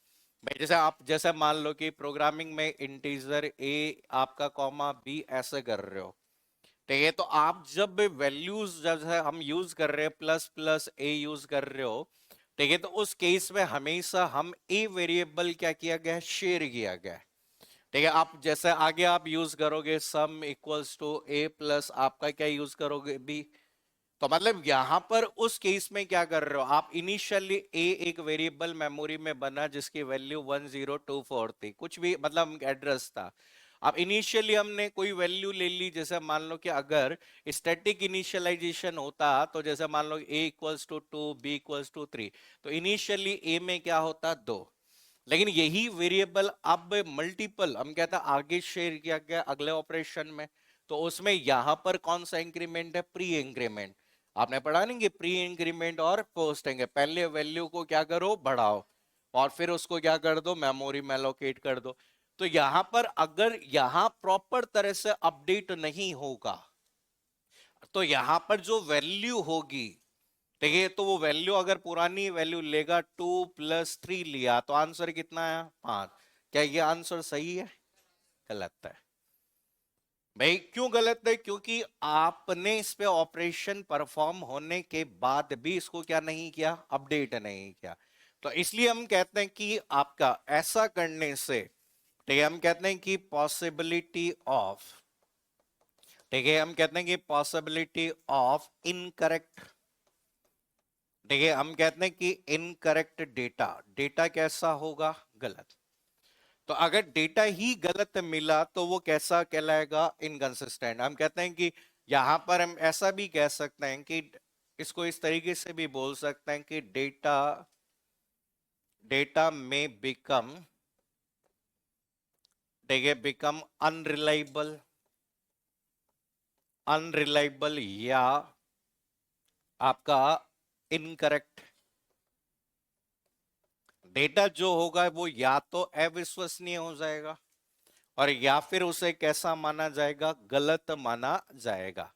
भाई जैसे आप जैसे मान लो कि प्रोग्रामिंग में इंटीजर ए आपका कॉमा बी ऐसे कर रहे हो, ठीक है, तो आप जब वैल्यूज जब है हम यूज कर रहे हैं प्लस प्लस ए यूज कर रहे हो, ठीक है, तो उस केस में हमेशा हम ए वेरिएबल क्या किया गया है, शेयर किया गया है। ठीक है, आप जैसे आगे आप यूज करोगे sum equals to A plus आपका क्या यूज करोगे बी, तो मतलब यहां पर उस केस में क्या कर रहे हो आप, इनिशियली ए एक वेरिएबल मेमोरी में बना जिसकी वैल्यू 1024 थी, कुछ भी मतलब एड्रेस था। अब इनिशियली हमने कोई वैल्यू ले ली, जैसे मान लो कि अगर स्टैटिक इनिशियलाइजेशन होता तो जैसे मान लो A equals to 2 B equals to 3, तो इनिशियली ए में क्या होता 2, लेकिन यही वेरिएबल अब मल्टीपल हम कहते हैं आगे शेयर किया गया अगले ऑपरेशन में, तो उसमें यहां पर कौन सा इंक्रीमेंट है, प्री इंक्रीमेंट। आपने पढ़ा नहीं कि प्री इंक्रीमेंट और पोस्ट इंक्रीमेंट, पहले वैल्यू को क्या करो बढ़ाओ और फिर उसको क्या कर दो मेमोरी में एलोकेट कर दो। तो यहां पर अगर यहां प्रॉपर तरह से अपडेट नहीं होगा तो यहां पर जो वैल्यू होगी, ठीक है, तो वो वैल्यू अगर पुरानी वैल्यू लेगा 2 + 3 लिया तो आंसर कितना है 5, क्या ये आंसर सही है, गलत है। भाई क्यों गलत है, क्योंकि आपने इस पे ऑपरेशन परफॉर्म होने के बाद भी इसको क्या नहीं किया, अपडेट नहीं किया। तो इसलिए हम कहते हैं कि आपका ऐसा करने से, ठीक है, हम कहते हैं कि पॉसिबिलिटी ऑफ, ठीक है, हम कहते हैं कि पॉसिबिलिटी ऑफ इनकरेक्ट, ठीक है, हम कहते हैं कि इनकरेक्ट डेटा, डेटा कैसा होगा, गलत। तो अगर डेटा ही गलत मिला तो वो कैसा कहलाएगा, इनकंसिस्टेंट। हम कहते हैं कि यहां पर हम ऐसा भी कह सकते हैं कि इसको इस तरीके से भी बोल सकते हैं कि डेटा डेटा में बिकम, ठीक है, बिकम अनरिलायबल, अनरिलायबल या आपका इनकरेक्ट। डेटा जो होगा वो या तो अविश्वसनीय हो जाएगा और या फिर उसे कैसा माना जाएगा, गलत माना जाएगा।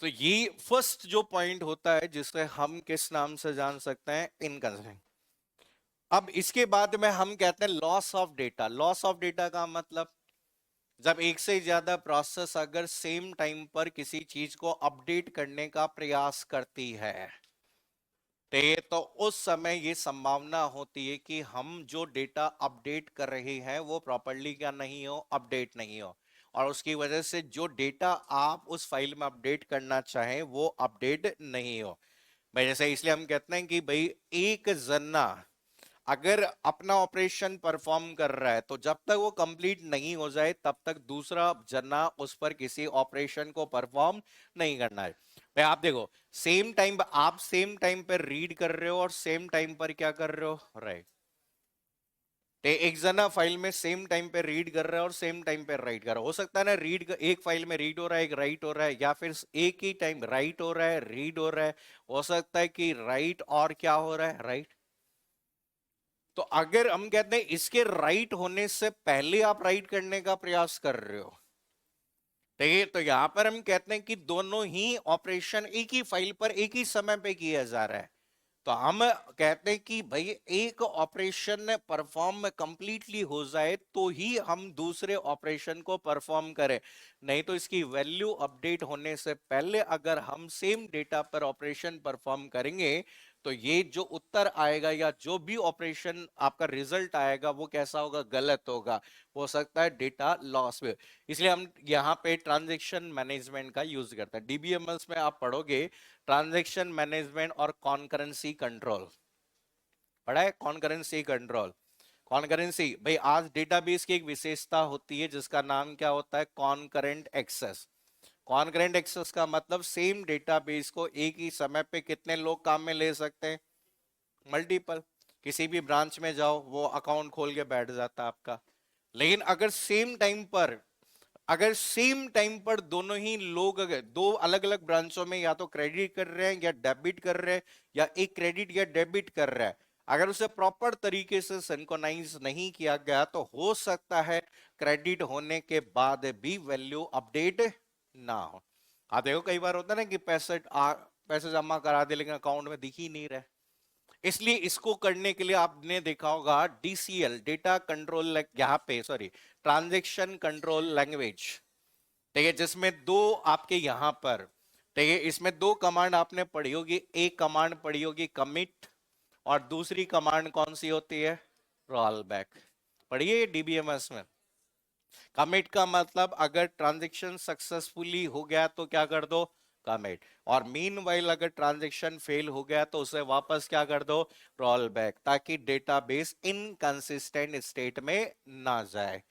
तो ये फर्स्ट जो पॉइंट होता है जिसे हम किस नाम से जान सकते हैं, इनकंसिस्टेंट। अब इसके बाद में हम कहते हैं loss of data. Loss of data का मतलब जब एक से ज्यादा प्रोसेस अगर सेम टाइम पर किसी चीज को अपडेट करने का प्रयास करती है, तो उस समय ये संभावना होती है कि हम जो डेटा अपडेट कर रहे हैं वो प्रॉपरली क्या नहीं हो, अपडेट नहीं हो, और उसकी वजह से जो डेटा आप उस फाइल में अपडेट करना चाहें वो अपडेट नहीं हो। भाई जैसे इसलिए हम कहते हैं कि भाई एक जना अगर अपना ऑपरेशन परफॉर्म कर रहा है तो जब तक वो कंप्लीट नहीं हो जाए तब तक दूसरा जना उस पर किसी ऑपरेशन को परफॉर्म नहीं करना है। भाई आप देखो, सेम टाइम आप सेम टाइम पर रीड कर रहे हो और सेम टाइम पर क्या कर रहे हो, राइट। एक जना फाइल में सेम टाइम पे रीड कर रहा है और सेम टाइम पे राइट कर रहा है, हो सकता है ना रीड एक फाइल में रीड हो रहा है एक राइट हो रहा है, या फिर एक ही टाइम राइट हो रहा है रीड हो रहा है, हो सकता है कि राइट और क्या हो रहा है, राइट। तो अगर हम कहते हैं इसके राइट होने से पहले आप राइट करने का प्रयास कर रहे हो, ठीक है, तो यहां पर हम कहते हैं कि दोनों ही ऑपरेशन एक ही फाइल पर एक ही समय पे किया जा रहा है। तो हम कहते हैं कि भाई एक ऑपरेशन परफॉर्म कंप्लीटली हो जाए तो ही हम दूसरे ऑपरेशन को परफॉर्म करें, नहीं तो इसकी वैल्यू अपडेट होने से पहले अगर हम सेम डेटा पर ऑपरेशन परफॉर्म करेंगे तो ये जो उत्तर आएगा या जो भी ऑपरेशन आपका रिजल्ट आएगा वो कैसा होगा, गलत होगा, हो सकता है डेटा लॉस में। इसलिए हम यहाँ पे ट्रांजैक्शन मैनेजमेंट का यूज करते हैं। डीबीएमएस में आप पढ़ोगे ट्रांजैक्शन मैनेजमेंट और कॉन्करेंसी कंट्रोल, पढ़ा है कॉन्करेंसी कंट्रोल। कॉन्करेंसी भाई आज डेटाबेस की एक विशेषता होती है जिसका नाम क्या होता है, कॉन्करेंट एक्सेस। कॉन्करेंट एक्सेस का मतलब सेम डेटाबेस को एक ही समय पे कितने लोग काम में ले सकते हैं, मल्टीपल। किसी भी ब्रांच में जाओ वो अकाउंट खोल के बैठ जाता है आपका। लेकिन अगर सेम टाइम पर दोनों ही लोग अगर दो अलग अलग ब्रांचों में या तो क्रेडिट कर रहे हैं या डेबिट कर रहे हैं या एक क्रेडिट या डेबिट कर रहा है, अगर उसे प्रॉपर तरीके से सिंक्रोनाइज नहीं किया गया तो हो सकता है क्रेडिट होने के बाद भी वैल्यू अपडेट ना हो। आप देखो कई बार होता है ना कि पैसे जमा करा दे लेकिन अकाउंट में दिख ही नहीं रहे। इसलिए इसको करने के लिए आपने देखा होगा डीसीएल, डेटा कंट्रोल, यहाँ पे सॉरी ट्रांजैक्शन कंट्रोल लैंग्वेज, ठीक है, जिसमें दो आपके यहां पर, ठीक है, इसमें दो कमांड आपने पढ़ी होगी। एक कमांड पढ़ी होगी कमिट, और दूसरी कमांड कौन सी होती है? Roll back. पढ़िए डीबीएमएस में। कमिट का मतलब अगर ट्रांजैक्शन सक्सेसफुली हो गया तो क्या कर दो? कमिट। और मीनवाइल अगर ट्रांजैक्शन फेल हो गया तो उसे वापस क्या कर दो? रोल बैक, ताकि डेटाबेस इनकंसिस्टेंट स्टेट में ना जाए।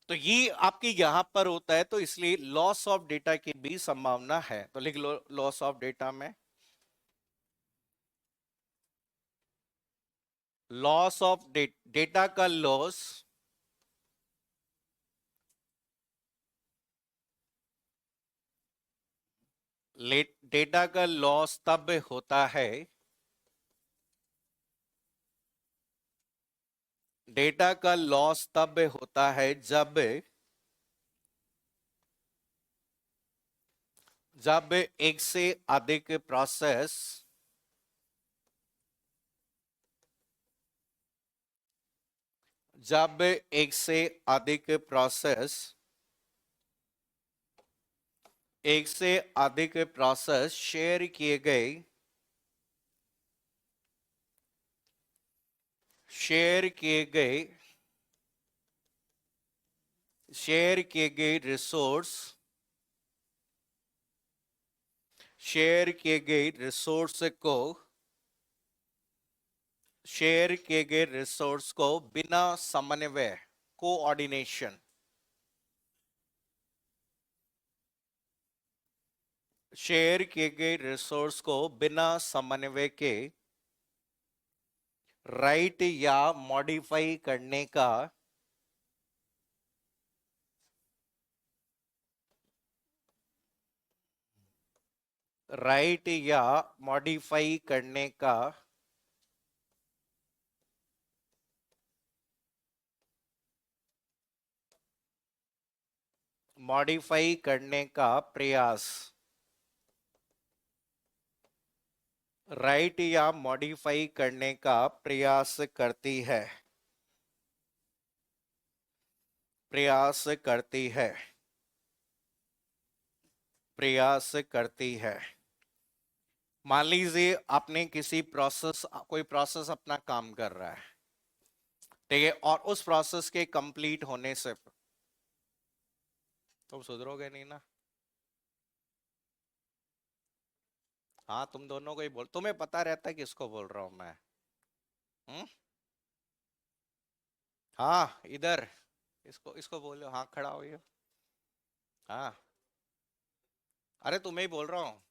तो ये आपके यहां पर होता है, तो इसलिए लॉस ऑफ डेटा की भी संभावना है। तो लिख लो लॉस ऑफ डेटा में, लॉस ऑफ डेटा का लॉस, डेटा का लॉस तब होता है, डेटा का लॉस तब होता है जब, जब एक से अधिक प्रोसेस, जब एक से अधिक प्रोसेस, एक से अधिक प्रोसेस शेयर किए गए, शेयर किए गए, शेयर किए गए रिसोर्स, शेयर किए गए रिसोर्स को, शेयर किए गए रिसोर्स को बिना समन्वय, कोऑर्डिनेशन, शेयर किए गए रिसोर्स को बिना समन्वय के राइट या मॉडिफाई करने का, राइट या मॉडिफाई करने का मॉडिफाई करने का प्रयास, राइट या मॉडिफाई करने का प्रयास करती है, प्रयास करती है, प्रयास करती है। मान लीजिए आपने किसी प्रोसेस, कोई प्रोसेस अपना काम कर रहा है, ठीक है, और उस प्रोसेस के कंप्लीट होने से, तुम सुधरोगे नहीं ना? हाँ, तुम दोनों को ही बोल, तुम्हें पता रहता है किसको बोल रहा हूं मैं? हम्म? हाँ, इधर, इसको इसको बोलो, हाँ खड़ा हो ये। हाँ, अरे तुम्हें ही बोल रहा हूँ,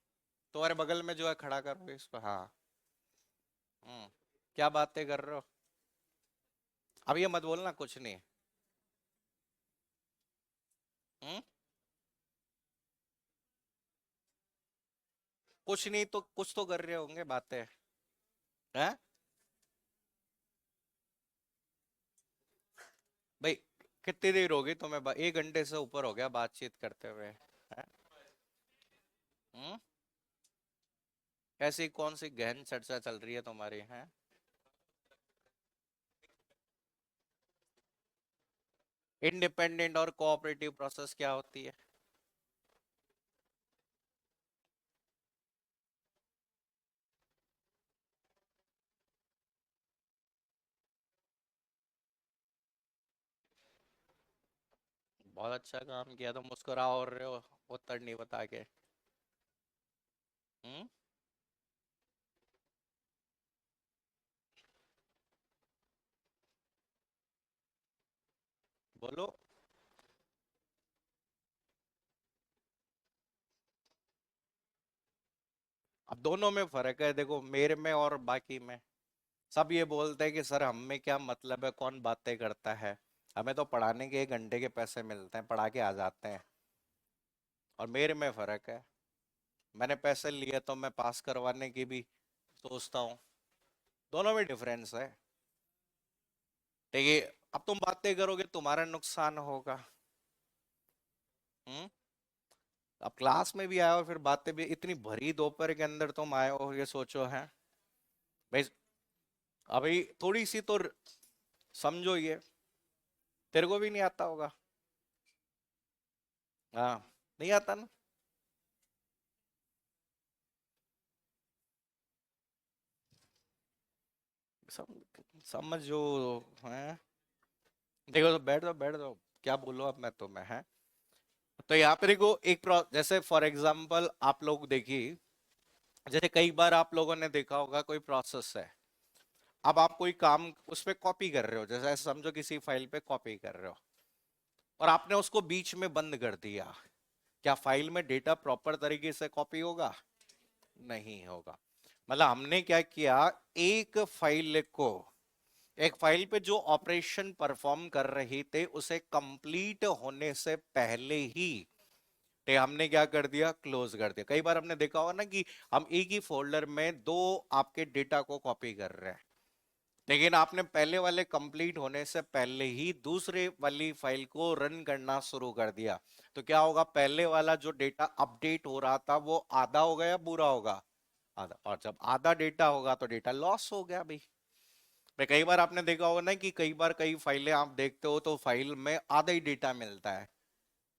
तुम्हारे बगल में जो है खड़ा करो इसको, हाँ। हम्म। क्या बातें कर रहे हो? अब ये मत बोलना कुछ नहीं। हम्म। कुछ नहीं तो कुछ तो कर रहे होंगे बातें, हैं? भाई, कितनी देर होगी तुम्हें? 1 घंटे से ऊपर हो गया बातचीत करते हुए, हैं? हम्म। ऐसी कौन सी गहन चर्चा चल रही है तुम्हारी, हैं? इंडिपेंडेंट और कोऑपरेटिव प्रोसेस क्या होती है? बहुत अच्छा काम किया, तुम मुस्कुरा और रहे हो उत्तर नहीं बता के। हम्म। बोलो। अब दोनों में फर्क है, देखो मेरे में और बाकी में। सब ये बोलते हैं कि सर हम में क्या मतलब है, कौन बातें करता है, हमें तो पढ़ाने के 1 घंटे के पैसे मिलते हैं, पढ़ा के आ जाते हैं। और मेरे में फर्क है, मैंने पैसे लिए तो मैं पास करवाने की भी सोचता हूँ। दोनों में डिफरेंस है। ठीक है, अब तुम बातें करोगे तुम्हारा नुकसान होगा। हम्म। अब क्लास में भी आए हो, फिर बातें भी, इतनी भरी दोपहर के अंदर तुम आए हो, ये सोचो है भाई। अभी थोड़ी सी तो समझो ये, तेरे को भी नहीं आता होगा। हाँ, नहीं आता ना। सम, समझो है। देखो तो बैठ जाओ बैठ जाओ, क्या बोलो अब मैं तुम्हें है। तो यहाँ पे देखो एक जैसे फॉर एग्जांपल आप लोग देखिए, जैसे कई बार आप लोगों ने देखा होगा कोई प्रोसेस है, अब आप कोई काम उस पे कॉपी कर रहे हो, जैसे ऐसे समझो किसी फाइल पे कॉपी कर रहे हो और आपने उसको बीच में बंद कर दिया, क्या फाइल में डेटा प्रॉपर तरीके से कॉपी होगा? नहीं होगा। मतलब हमने क्या किया, एक फाइल को, एक फाइल पे जो ऑपरेशन परफॉर्म कर रही थे उसे कंप्लीट होने से पहले ही ते हमने क्या कर दिया, क्लोज कर दिया। कई बार हमने देखा होगा ना कि हम एक ही फोल्डर में दो आपके डेटा को कॉपी कर रहे हैं, लेकिन आपने पहले वाले कंप्लीट होने से पहले ही दूसरे वाली फाइल को रन करना शुरू कर दिया, तो क्या होगा, पहले वाला जो डेटा अपडेट हो रहा था वो आधा होगा या पूरा होगा? आधा। और जब आधा डेटा होगा तो डेटा लॉस हो गया भाई। मैं कई बार आपने देखा होगा ना कि कई बार कई फाइलें आप देखते हो तो फाइल में आधा ही डेटा मिलता है,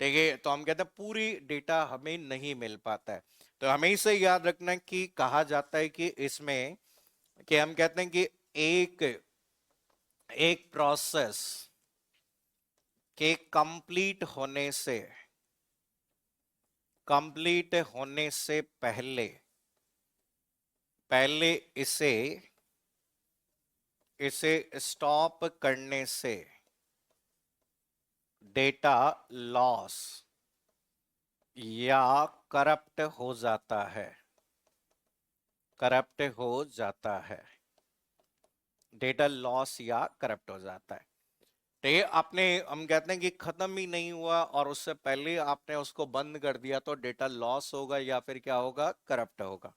ठीक है, तो हम कहते हैं पूरी डेटा हमें नहीं मिल पाता है। तो हमें इसे याद रखना कि कहा जाता है कि इसमें, कि हम कहते हैं कि एक एक प्रोसेस के कंप्लीट होने से पहले पहले इसे इसे स्टॉप करने से डेटा लॉस या करप्ट हो जाता है, करप्ट हो जाता है, डेटा लॉस या करप्ट हो जाता है। तो ये आपने, हम कहते हैं कि खत्म ही नहीं हुआ और उससे पहले आपने उसको बंद कर दिया तो डेटा लॉस होगा या फिर क्या होगा, करप्ट होगा।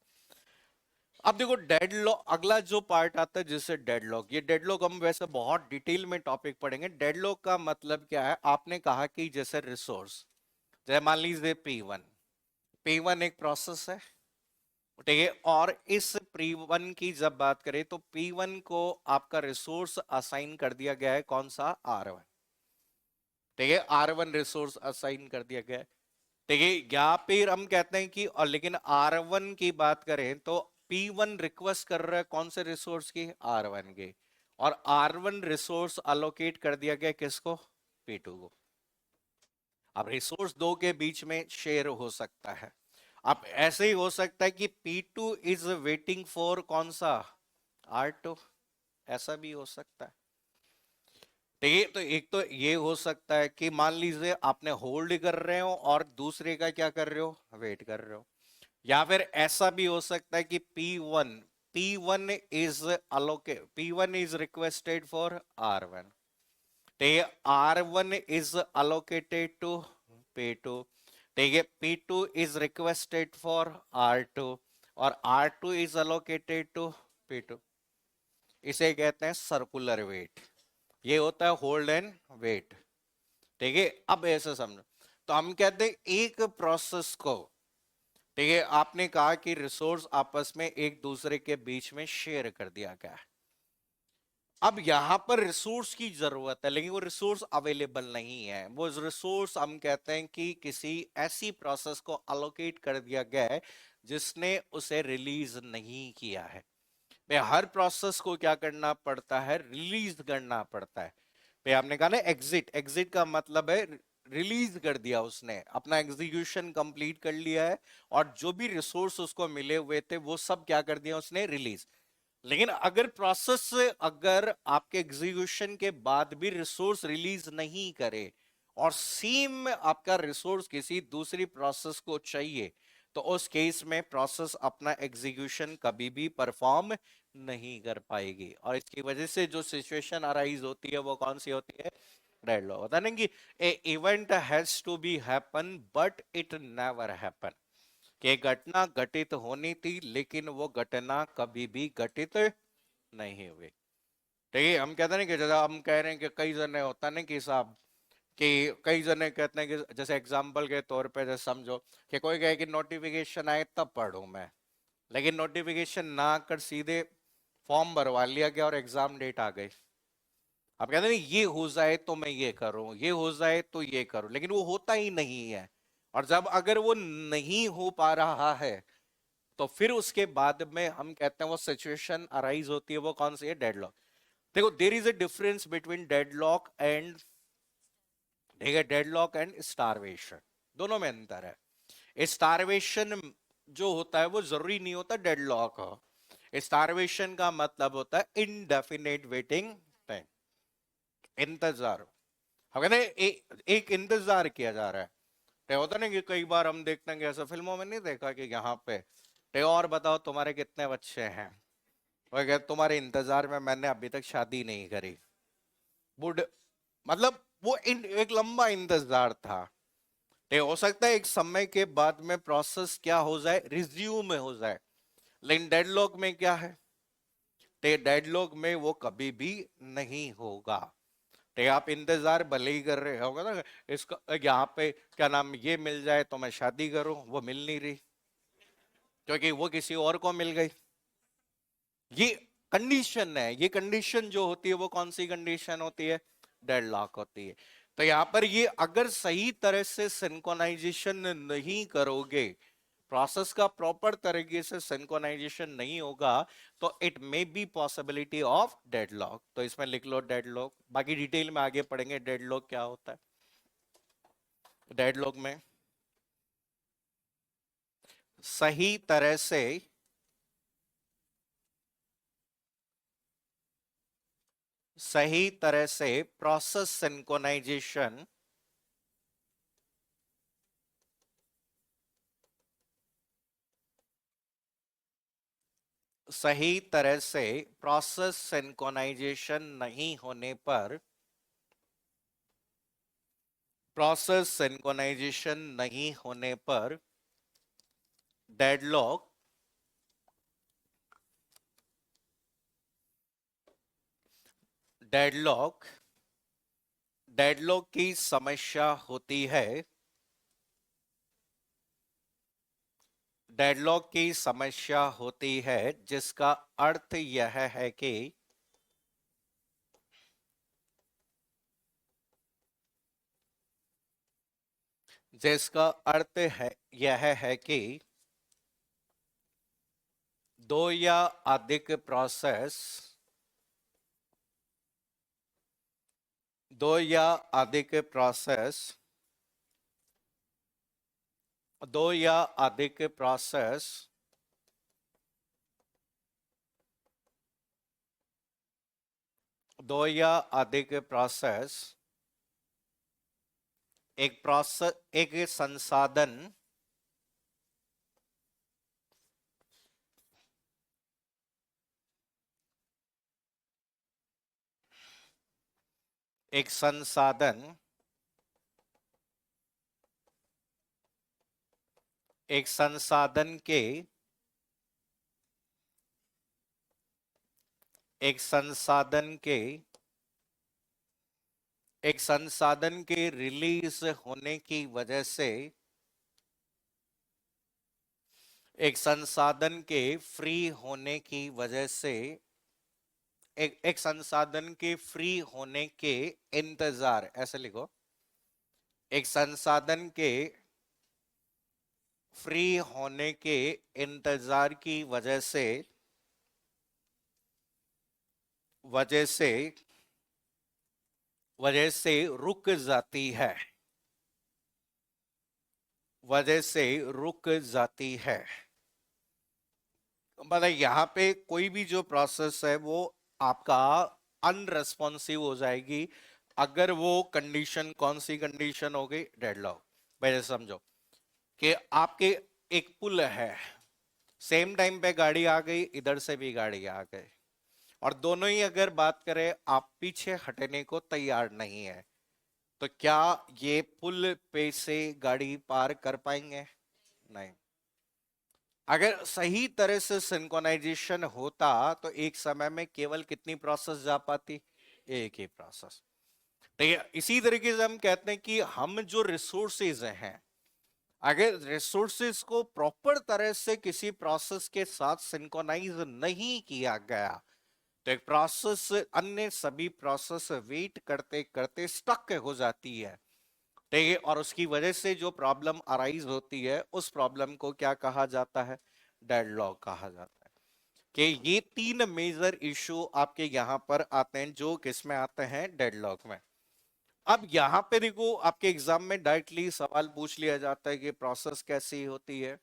अब देखो डेडलॉक, अगला जो पार्ट आता है जिससे डेडलॉक, ये डेडलॉक हम वैसे बहुत डिटेल में टॉपिक पढ़ेंगे। डेडलॉक का मतलब क्या है, आपने कहा कि जैसे रिसोर्स, जैसे मान लीजिए P1 एक प्रोसेस है, ठीक है, और इस P1 की जब बात करें तो P1 को आपका रिसोर्स असाइन कर दिया गया है, कौन सा, R1, ठीक है, R1 रिसोर्स असाइन कर दिया गया है, ठीक है। यहाँ पे हम कहते हैं कि, और लेकिन R1 की बात करें तो P1 रिक्वेस्ट कर रहा है कौन से रिसोर्स की, R1 की, और R1 रिसोर्स अलोकेट कर दिया गया किसको, P2 को। अब रिसोर्स दो के बीच में शेयर हो सकता है। अब ऐसे ही हो सकता है कि P2 इज वेटिंग फॉर कौन सा, R2, ऐसा भी हो सकता है, ठीक है। तो एक तो ये हो सकता है कि मान लीजिए आपने होल्ड कर रहे हो और दूसरे का क्या कर रहे हो, वेट कर रहे हो। या फिर ऐसा भी हो सकता है कि P1 is allocate, P1 is requested for R1, ठीक है, R1 is allocated to P2, ठीक है, P2 is requested for R2 और R2 is allocated to P2। इसे कहते हैं सर्कुलर वेट, ये होता है होल्ड एंड वेट, ठीक है। अब ऐसे समझो, तो हम कहते हैं एक प्रोसेस को, ठीक है, आपने कहा कि रिसोर्स आपस में एक दूसरे के बीच में शेयर कर दिया गया है। अब यहां पर रिसोर्स की जरूरत है लेकिन वो रिसोर्स अवेलेबल नहीं है, वो रिसोर्स हम कहते हैं कि किसी ऐसी प्रोसेस को अलोकेट कर दिया गया है जिसने उसे रिलीज नहीं किया है। भाई हर प्रोसेस को क्या करना पड़ता है, रिलीज करना पड़ता है। भाई आपने कहा ना एग्जिट, एग्जिट का मतलब है रिलीज कर दिया, उसने अपना एग्जीक्यूशन कंप्लीट कर लिया है और जो भी रिसोर्स उसको मिले हुए थे वो सब क्या कर दिया उसने, रिलीज। लेकिन अगर प्रोसेस, अगर आपके एग्जीक्यूशन के बाद भी रिसोर्स रिलीज नहीं करे और सेम आपका रिसोर्स किसी दूसरी प्रोसेस को चाहिए, तो उस केस में प्रोसेस अपना एग्जीक्यूशन कभी भी परफॉर्म नहीं कर पाएगी और इसकी वजह से जो सिचुएशन अराइज होती है वो कौन सी होती है, डेडलॉक। होता नहीं कि a event has to be happen but it never happen, कि घटना घटित होनी थी लेकिन वो घटना कभी भी घटित नहीं हुई, ठीक है। हम कहते हैं कि जैसा हम कह रहे हैं कि कई जने होता नहीं कि साहब, कि कई जने कहते हैं कि जैसे एग्जाम्पल के तौर पे जैसे समझो कि कोई कहे कि नोटिफिकेशन आए तब पढ़ूं मैं, लेकिन नोटिफिकेशन ना आकर सीधे फॉर्म भरवा लिया गया और एग्जाम डेट आ गई। अब कहते हैं ये हो जाए तो मैं ये करूं, ये हो जाए तो ये करूं, लेकिन वो होता ही नहीं है और जब अगर वो नहीं हो पा रहा है तो फिर उसके बाद में हम कहते हैं वो सिचुएशन अराइज होती है, वो कौन सी है? डेडलॉक। देखो, there is a difference between deadlock and, ठीक है, डेडलॉक एंड स्टारवेशन, दोनों में अंतर है। स्टारवेशन जो होता है वो जरूरी नहीं होता डेडलॉक हो। स्टारवेशन का मतलब होता है इनडेफिनेट वेटिंग टाइम, इंतजार। हम कहते हैं एक इंतजार किया जा रहा है। तो होता नहीं कि कई बार हम देखते हैं कि ऐसा फिल्मों में नहीं देखा कि यहाँ पे ते और बताओ तुम्हारे कितने बच्चे हैं, वो कहते तुम्हारे इंतजार में मैंने अभी तक शादी नहीं करी। वुड मतलब वो एक लंबा इंतजार था। ये हो सकता है एक समय के बाद में प्रोसेस क्या हो जाए, रिज्यूम हो जाए, लेकिन डेडलॉक में क्या है? डेडलॉक में वो कभी भी नहीं होगा। आप इंतजार भले ही कर रहे होगा ना, इसका यहाँ पे क्या नाम, ये मिल जाए तो मैं शादी करूं, वो मिल नहीं रही क्योंकि वो किसी और को मिल गई। ये कंडीशन है। ये कंडीशन जो होती है वो कौन सी कंडीशन होती है? डेडलॉक होती है। तो यहां पर ये अगर सही तरह से सिंक्रोनाइजेशन नहीं करोगे, प्रोसेस का प्रॉपर तरीके से सिंक्रोनाइजेशन नहीं होगा, तो it may be possibility of deadlock. तो इसमें लिख लो डेडलॉक, बाकी डिटेल में आगे पढ़ेंगे डेडलॉक क्या होता है। डेडलॉक में सही तरह से प्रोसेस सिंक्रोनाइजेशन, सही तरह से प्रोसेस सिंक्रोनाइजेशन नहीं होने पर, प्रोसेस सिंक्रोनाइजेशन नहीं होने पर डेडलॉक, डेडलॉक डेडलॉक की समस्या होती है। डेडलॉक की समस्या होती है जिसका अर्थ यह है कि, जिसका अर्थ है यह है कि दो या अधिक प्रोसेस, दो या अधिक प्रोसेस, दो या अधिक प्रोसेस दो या अधिक प्रोसेस एक प्रोसेस, एक संसाधन, एक संसाधन एक संसाधन के एक संसाधन के एक संसाधन के रिलीज होने की वजह से, एक संसाधन के फ्री होने की वजह से, एक संसाधन के फ्री होने के इंतजार, ऐसे लिखो, एक संसाधन के फ्री होने के इंतजार की वजह से, वजह से वजह से रुक जाती है, वजह से रुक जाती है। मतलब यहाँ पे कोई भी जो प्रोसेस है वो आपका अनरेस्पॉन्सिव हो जाएगी अगर वो कंडीशन, कौन सी कंडीशन हो गई? डेडलॉक। पहले समझो कि आपके एक पुल है, सेम टाइम पे गाड़ी आ गई, इधर से भी गाड़ी आ गई, और दोनों ही अगर बात करें आप पीछे हटने को तैयार नहीं है, तो क्या ये पुल पे से गाड़ी पार कर पाएंगे? नहीं। अगर सही तरह से सिंक्रोनाइजेशन होता तो एक समय में केवल कितनी प्रोसेस जा पाती? एक ही प्रोसेस। तो इसी तरीके से हम कहते हैं कि हम जो रिसोर्सेज हैं, अगर रिसोर्सेज को प्रॉपर तरह से किसी प्रोसेस के साथ सिंक्रोनाइज नहीं किया गया, तो एक प्रोसेस अन्य सभी प्रोसेस वेट करते करते स्टक हो जाती है, ठीक है, और उसकी वजह से जो प्रॉब्लम अराइज होती है उस प्रॉब्लम को क्या कहा जाता है, डेडलॉक कहा जाता है। कि ये तीन मेजर इशू आपके यहां पर आते हैं जो किसमें आते हैं, डेडलॉक में। अब यहां पे देखो आपके एग्जाम में डायरेक्टली सवाल पूछ लिया जाता है कि प्रोसेस कैसी होती है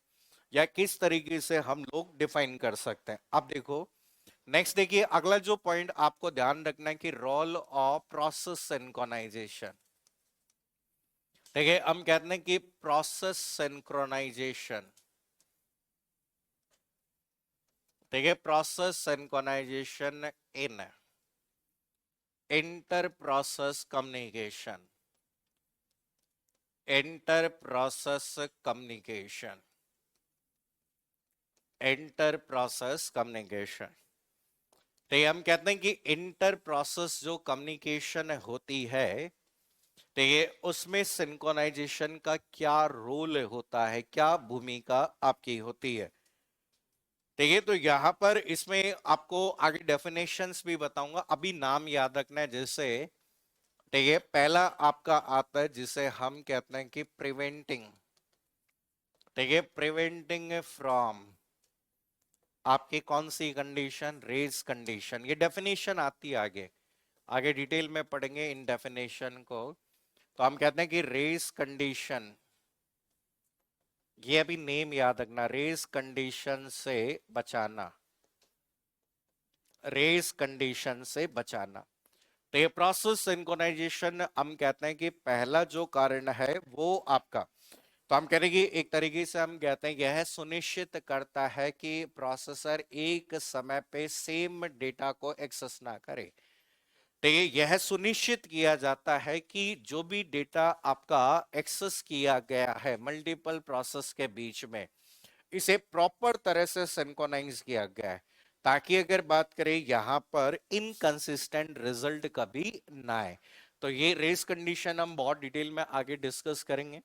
या किस तरीके से हम लोग डिफाइन कर सकते हैं। अब देखो नेक्स्ट देखिए, अगला जो पॉइंट आपको ध्यान रखना है कि रोल ऑफ प्रोसेस सिंक्रोनाइजेशन। ठीक है, हम कहते हैं कि प्रोसेस सिंक्रोनाइजेशन, ठीक है, process synchronization in inter process communication, inter process communication, inter process communication. तो ये हम कहते हैं कि इंटर प्रोसेस जो कम्युनिकेशन होती है, तो ये उसमें सिंक्रोनाइजेशन का क्या रोल होता है, क्या भूमिका आपकी होती है। ठीक है, तो यहां पर इसमें आपको आगे डेफिनेशंस भी बताऊंगा, अभी नाम याद रखना है। जैसे ठीक है, पहला आपका आता है जिसे हम कहते हैं कि प्रिवेंटिंग, ठीक है, प्रिवेंटिंग फ्रॉम आपकी कौन सी कंडीशन, रेज कंडीशन। ये डेफिनेशन आती है आगे, आगे डिटेल में पढ़ेंगे इन डेफिनेशन को। तो हम कहते हैं कि रेस कंडीशन, ये अभी नेम याद रखना, रेस कंडीशन से बचाना, रेस कंडीशन से बचाना। तो ये प्रोसेस सिंक्रोनाइजेशन हम कहते हैं कि पहला जो कारण है वो आपका, तो हम कह रहे हैं कि एक तरीके से हम कहते हैं यह सुनिश्चित करता है कि प्रोसेसर एक समय पे सेम डेटा को एक्सेस ना करे। तो यह सुनिश्चित किया जाता है कि जो भी डेटा आपका एक्सेस किया गया है मल्टीपल प्रोसेस के बीच में, इसे प्रॉपर तरह से सिंक्रोनाइज किया गया है, ताकि अगर बात करें यहां पर इनकंसिस्टेंट रिजल्ट कभी ना आए। तो ये रेस कंडीशन हम बहुत डिटेल में आगे डिस्कस करेंगे।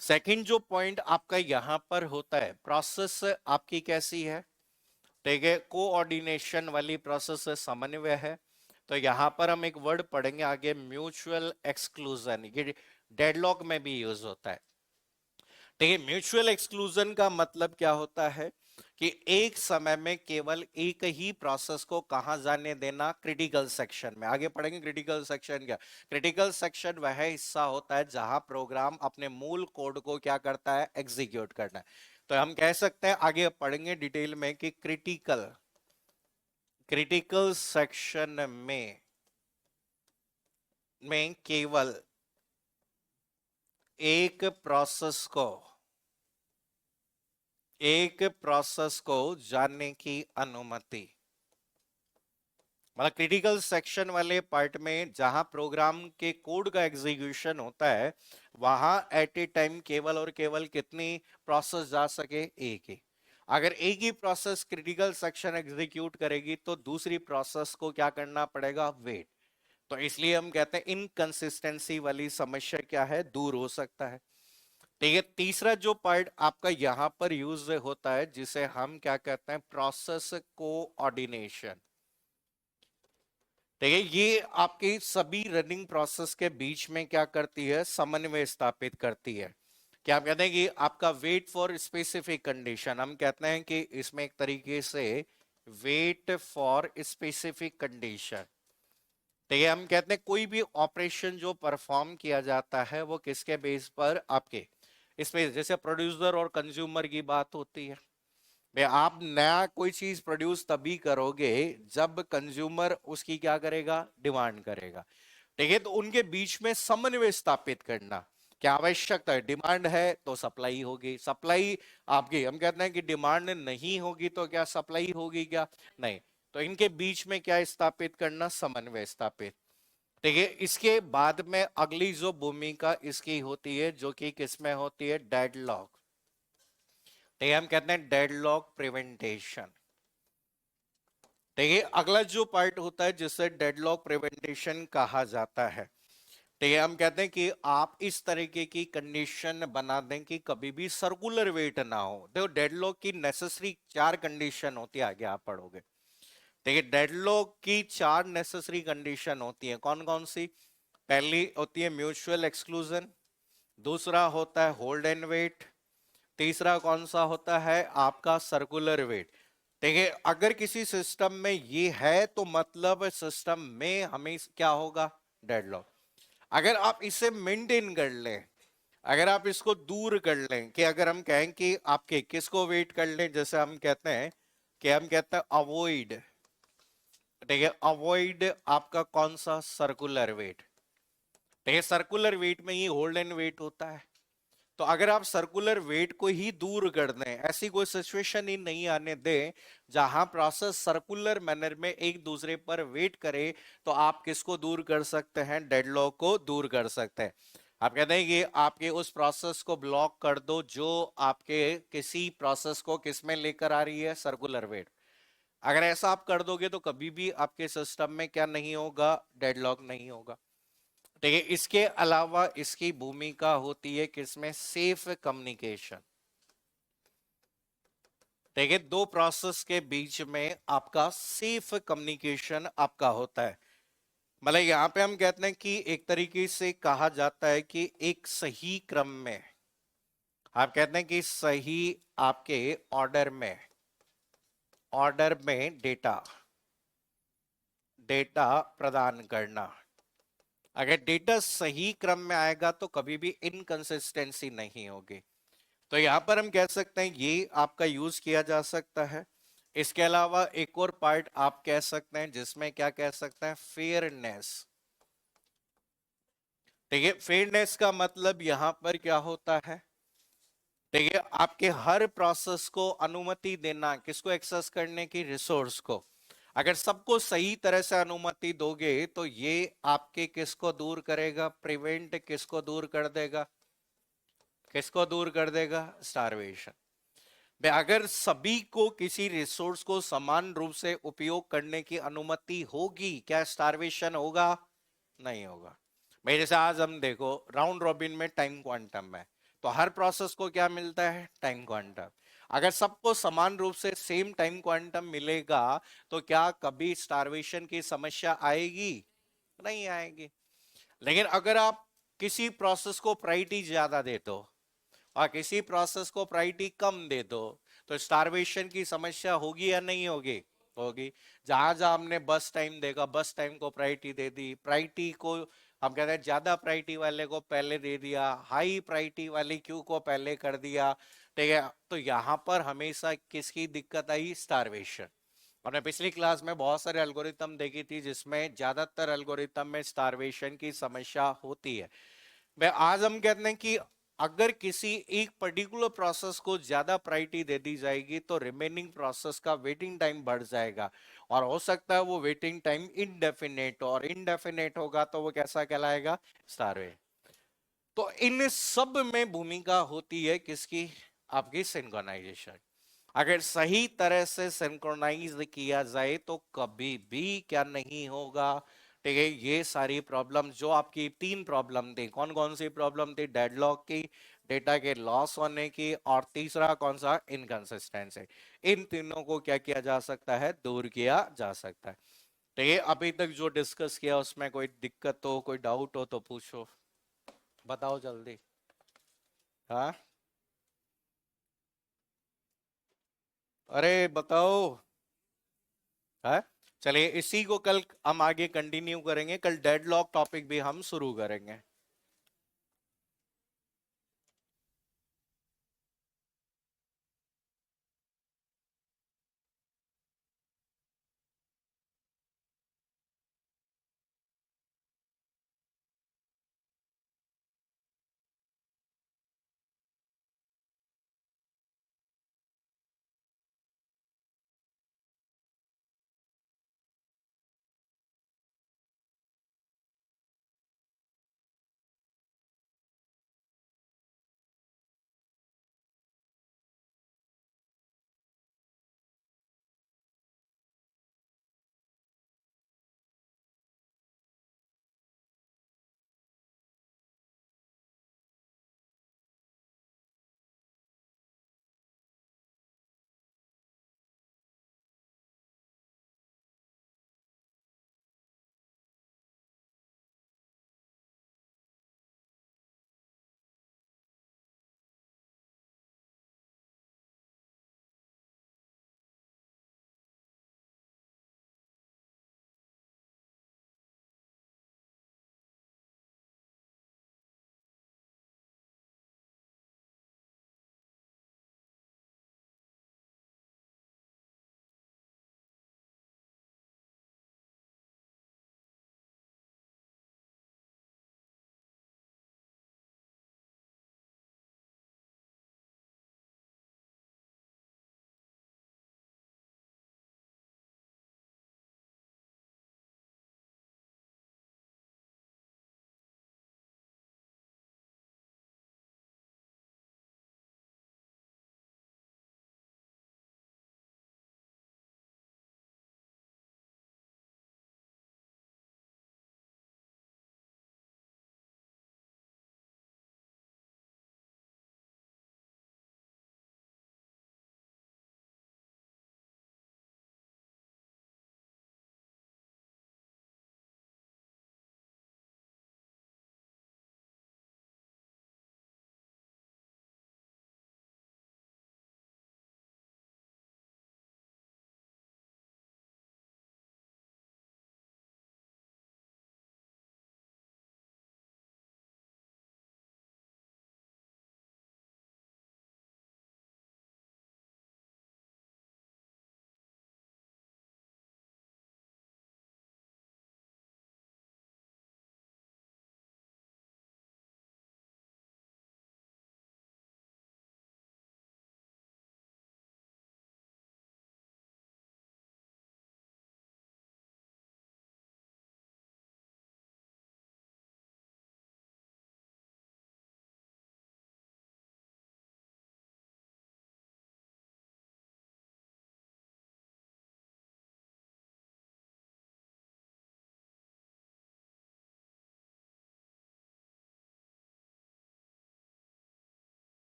सेकंड जो पॉइंट आपका यहां पर होता है, प्रोसेस आपकी कैसी है, ठीक है, कोऑर्डिनेशन वाली प्रोसेस है, समन्वय है। तो यहां पर हम एक वर्ड पढ़ेंगे आगे, म्यूचुअल एक्सक्लूजन, ये डेडलॉक में भी यूज होता है। ठीक है, म्यूचुअल एक्सक्लूजन का मतलब क्या होता है कि एक समय में केवल एक ही प्रोसेस को कहां जाने देना, क्रिटिकल सेक्शन में। आगे पढ़ेंगे क्रिटिकल सेक्शन क्या। क्रिटिकल सेक्शन वह हिस्सा होता है जहां प्रोग्राम अपने मूल कोड को क्या करता है, एग्जीक्यूट करना है। तो हम कह सकते हैं, आगे पढ़ेंगे डिटेल में कि क्रिटिकल, क्रिटिकल सेक्शन में केवल एक प्रोसेस को, एक प्रोसेस को जानने की अनुमति, मतलब क्रिटिकल सेक्शन वाले पार्ट में जहां प्रोग्राम के कोड का एग्जीक्यूशन होता है, वहां एट ए टाइम केवल और केवल कितनी प्रोसेस जा सके, एक ही। अगर एक ही प्रोसेस क्रिटिकल सेक्शन एग्जीक्यूट करेगी तो दूसरी प्रोसेस को क्या करना पड़ेगा, वेट। तो इसलिए हम कहते हैं इनकंसिस्टेंसी वाली समस्या क्या है, दूर हो सकता है। ठीक है, तीसरा जो पार्ट आपका यहां पर यूज होता है जिसे हम क्या कहते हैं, प्रोसेस कोऑर्डिनेशन। ठीक है, ये आपके सभी रनिंग प्रोसेस के बीच में क्या करती है, समन्वय स्थापित करती है। क्या आप कहते हैं कि आपका वेट फॉर स्पेसिफिक कंडीशन, हम कहते हैं कि इसमें एक तरीके से वेट फॉर स्पेसिफिक कंडीशन। ठीक है, हम कहते हैं कोई भी ऑपरेशन जो परफॉर्म किया जाता है वो किसके बेस पर, आपके इसमें, जैसे प्रोड्यूसर और कंज्यूमर की बात होती है। भाई आप नया कोई चीज प्रोड्यूस तभी करोगे जब कंज्यूमर उसकी क्या करेगा, डिमांड करेगा। ठीक है, तो उनके बीच में समन्वय स्थापित करना क्या आवश्यकता है, डिमांड है तो सप्लाई होगी, सप्लाई आपकी, हम कहते हैं कि डिमांड नहीं होगी तो क्या सप्लाई होगी, क्या नहीं। तो इनके बीच में क्या स्थापित करना, समन्वय स्थापित। ठीक है, इसके बाद में अगली जो भूमिका इसकी होती है जो कि किसमें होती है, डेडलॉक। ठीक है, हम कहते हैं डेडलॉक प्रिवेंटेशन। ठीक है, अगला जो पार्ट होता है जिसे डेडलॉक प्रिवेंटेशन कहा जाता है। ठीक है, हम कहते हैं कि आप इस तरीके की कंडीशन बना दें कि कभी भी सर्कुलर वेट ना हो। देखो डेडलॉक की नेसेसरी चार कंडीशन होती है, आगे आप पढ़ोगे। ठीक है, डेडलॉक की चार नेसेसरी कंडीशन होती है, कौन कौन सी। पहली होती है म्यूचुअल एक्सक्लूजन, दूसरा होता है होल्ड एंड वेट, तीसरा कौन सा होता है आपका सर्कुलर वेट। देखिए अगर किसी सिस्टम में ये है तो मतलब सिस्टम में हमें क्या होगा, डेडलॉक। अगर आप इसे मेंटेन कर लें, अगर आप इसको दूर कर लें, कि अगर हम कहें कि आपके किसको वेट कर लें, जैसे हम कहते हैं कि हम कहते हैं अवॉइड, ठीक है, अवॉइड आपका कौन सा, सर्कुलर वेट। ठीक है, सर्कुलर वेट में ही होल्ड एंड वेट होता है। तो अगर आप सर्कुलर वेट को ही दूर कर दें, ऐसी कोई सिचुएशन ही नहीं आने दें जहां प्रोसेस सर्कुलर मैनर में एक दूसरे पर वेट करे, तो आप किसको दूर कर सकते हैं, डेडलॉक को दूर कर सकते हैं। आप कहते हैं कि आपके उस प्रोसेस को ब्लॉक कर दो जो आपके किसी प्रोसेस को किस में लेकर आ रही है, सर्कुलर वेट। अगर ऐसा आप कर दोगे तो कभी भी आपके सिस्टम में क्या नहीं होगा, डेडलॉक नहीं होगा। ठीक है, इसके अलावा इसकी भूमिका होती है किसमें, सेफ कम्युनिकेशन। ठीक है, दो प्रोसेस के बीच में आपका सेफ कम्युनिकेशन आपका होता है। मतलब यहां पे हम कहते हैं कि एक तरीके से कहा जाता है कि एक सही क्रम में, आप कहते हैं कि सही आपके ऑर्डर में डेटा डेटा प्रदान करना। अगर डेटा सही क्रम में आएगा तो कभी भी इनकंसिस्टेंसी नहीं होगी। तो यहां पर हम कह सकते हैं ये आपका यूज किया जा सकता है। इसके अलावा एक और पार्ट आप कह सकते हैं जिसमें क्या कह सकते हैं, फेयरनेस। ठीक है, फेयरनेस का मतलब यहां पर क्या होता है, ठीक है, आपके हर प्रोसेस को अनुमति देना, किसको, एक्सेस करने की, रिसोर्स को। अगर सबको सही तरह से अनुमति दोगे तो ये आपके किसको दूर करेगा, प्रिवेंट किसको दूर कर देगा, किसको दूर कर देगा, स्टारवेशन। अगर सभी को किसी रिसोर्स को समान रूप से उपयोग करने की अनुमति होगी, क्या स्टारवेशन होगा, नहीं होगा। भाई जैसे आज हम देखो राउंड रॉबिन में टाइम क्वांटम है, तो हर प्रोसेस को क्या मिलता है, टाइम क्वांटम। अगर सबको समान रूप से सेम टाइम क्वांटम मिलेगा तो क्या कभी स्टारवेशन की समस्या आएगी, नहीं आएगी। लेकिन अगर आप किसी प्रोसेस को प्रायोरिटी ज्यादा दे दो और किसी प्रोसेस को प्रायोरिटी कम दे दो, तो स्टारवेशन की समस्या होगी या नहीं होगी, होगी। जहां जहां हमने बस टाइम देखा, बस टाइम को प्रायोरिटी दे दी, प्रायोरिटी को हम कहते हैं ज्यादा प्रायोरिटी वाले को पहले दे दिया, हाई प्रायोरिटी वाली क्यू को पहले कर दिया। ठीक है, तो यहां पर हमेशा किसकी दिक्कत आई, स्टारवेशन। हमने पिछली क्लास में बहुत सारे एल्गोरिथम देखी थी जिसमें ज्यादातर एल्गोरिथम में स्टारवेशन की समस्या होती है। मैं आज हम कहते हैं कि अगर किसी एक पर्टिकुलर प्रोसेस को ज्यादा प्रायोरिटी दे दी जाएगी तो रिमेनिंग प्रोसेस का वेटिंग टाइम बढ़ जाएगा, और हो सकता है वो वेटिंग टाइम इनडेफिनेट, और इनडेफिनेट होगा तो वो कैसा कहलाएगा, स्टारवे। तो इन सब में भूमिका होती है किसकी, आपकी सिंक्रोनाइजेशन। अगर सही तरह से सिंक्रोनाइज किया जाए तो कभी भी क्या नहीं होगा। ठीक है, ये सारी प्रॉब्लम जो आपकी तीन प्रॉब्लम थी, कौन कौन सी प्रॉब्लम थी, डेडलॉक की, डेटा के लॉस होने की, और तीसरा कौन सा, इनकंसिस्टेंसी। इन तीनों को क्या किया जा सकता है, दूर किया जा सकता है। ठीक है, अभी तक जो डिस्कस किया उसमें कोई दिक्कत हो, कोई डाउट हो तो पूछो, बताओ जल्दी। हाँ, अरे बताओ। है, चलिए इसी को कल हम आगे कंटिन्यू करेंगे, कल डेडलॉक टॉपिक भी हम शुरू करेंगे।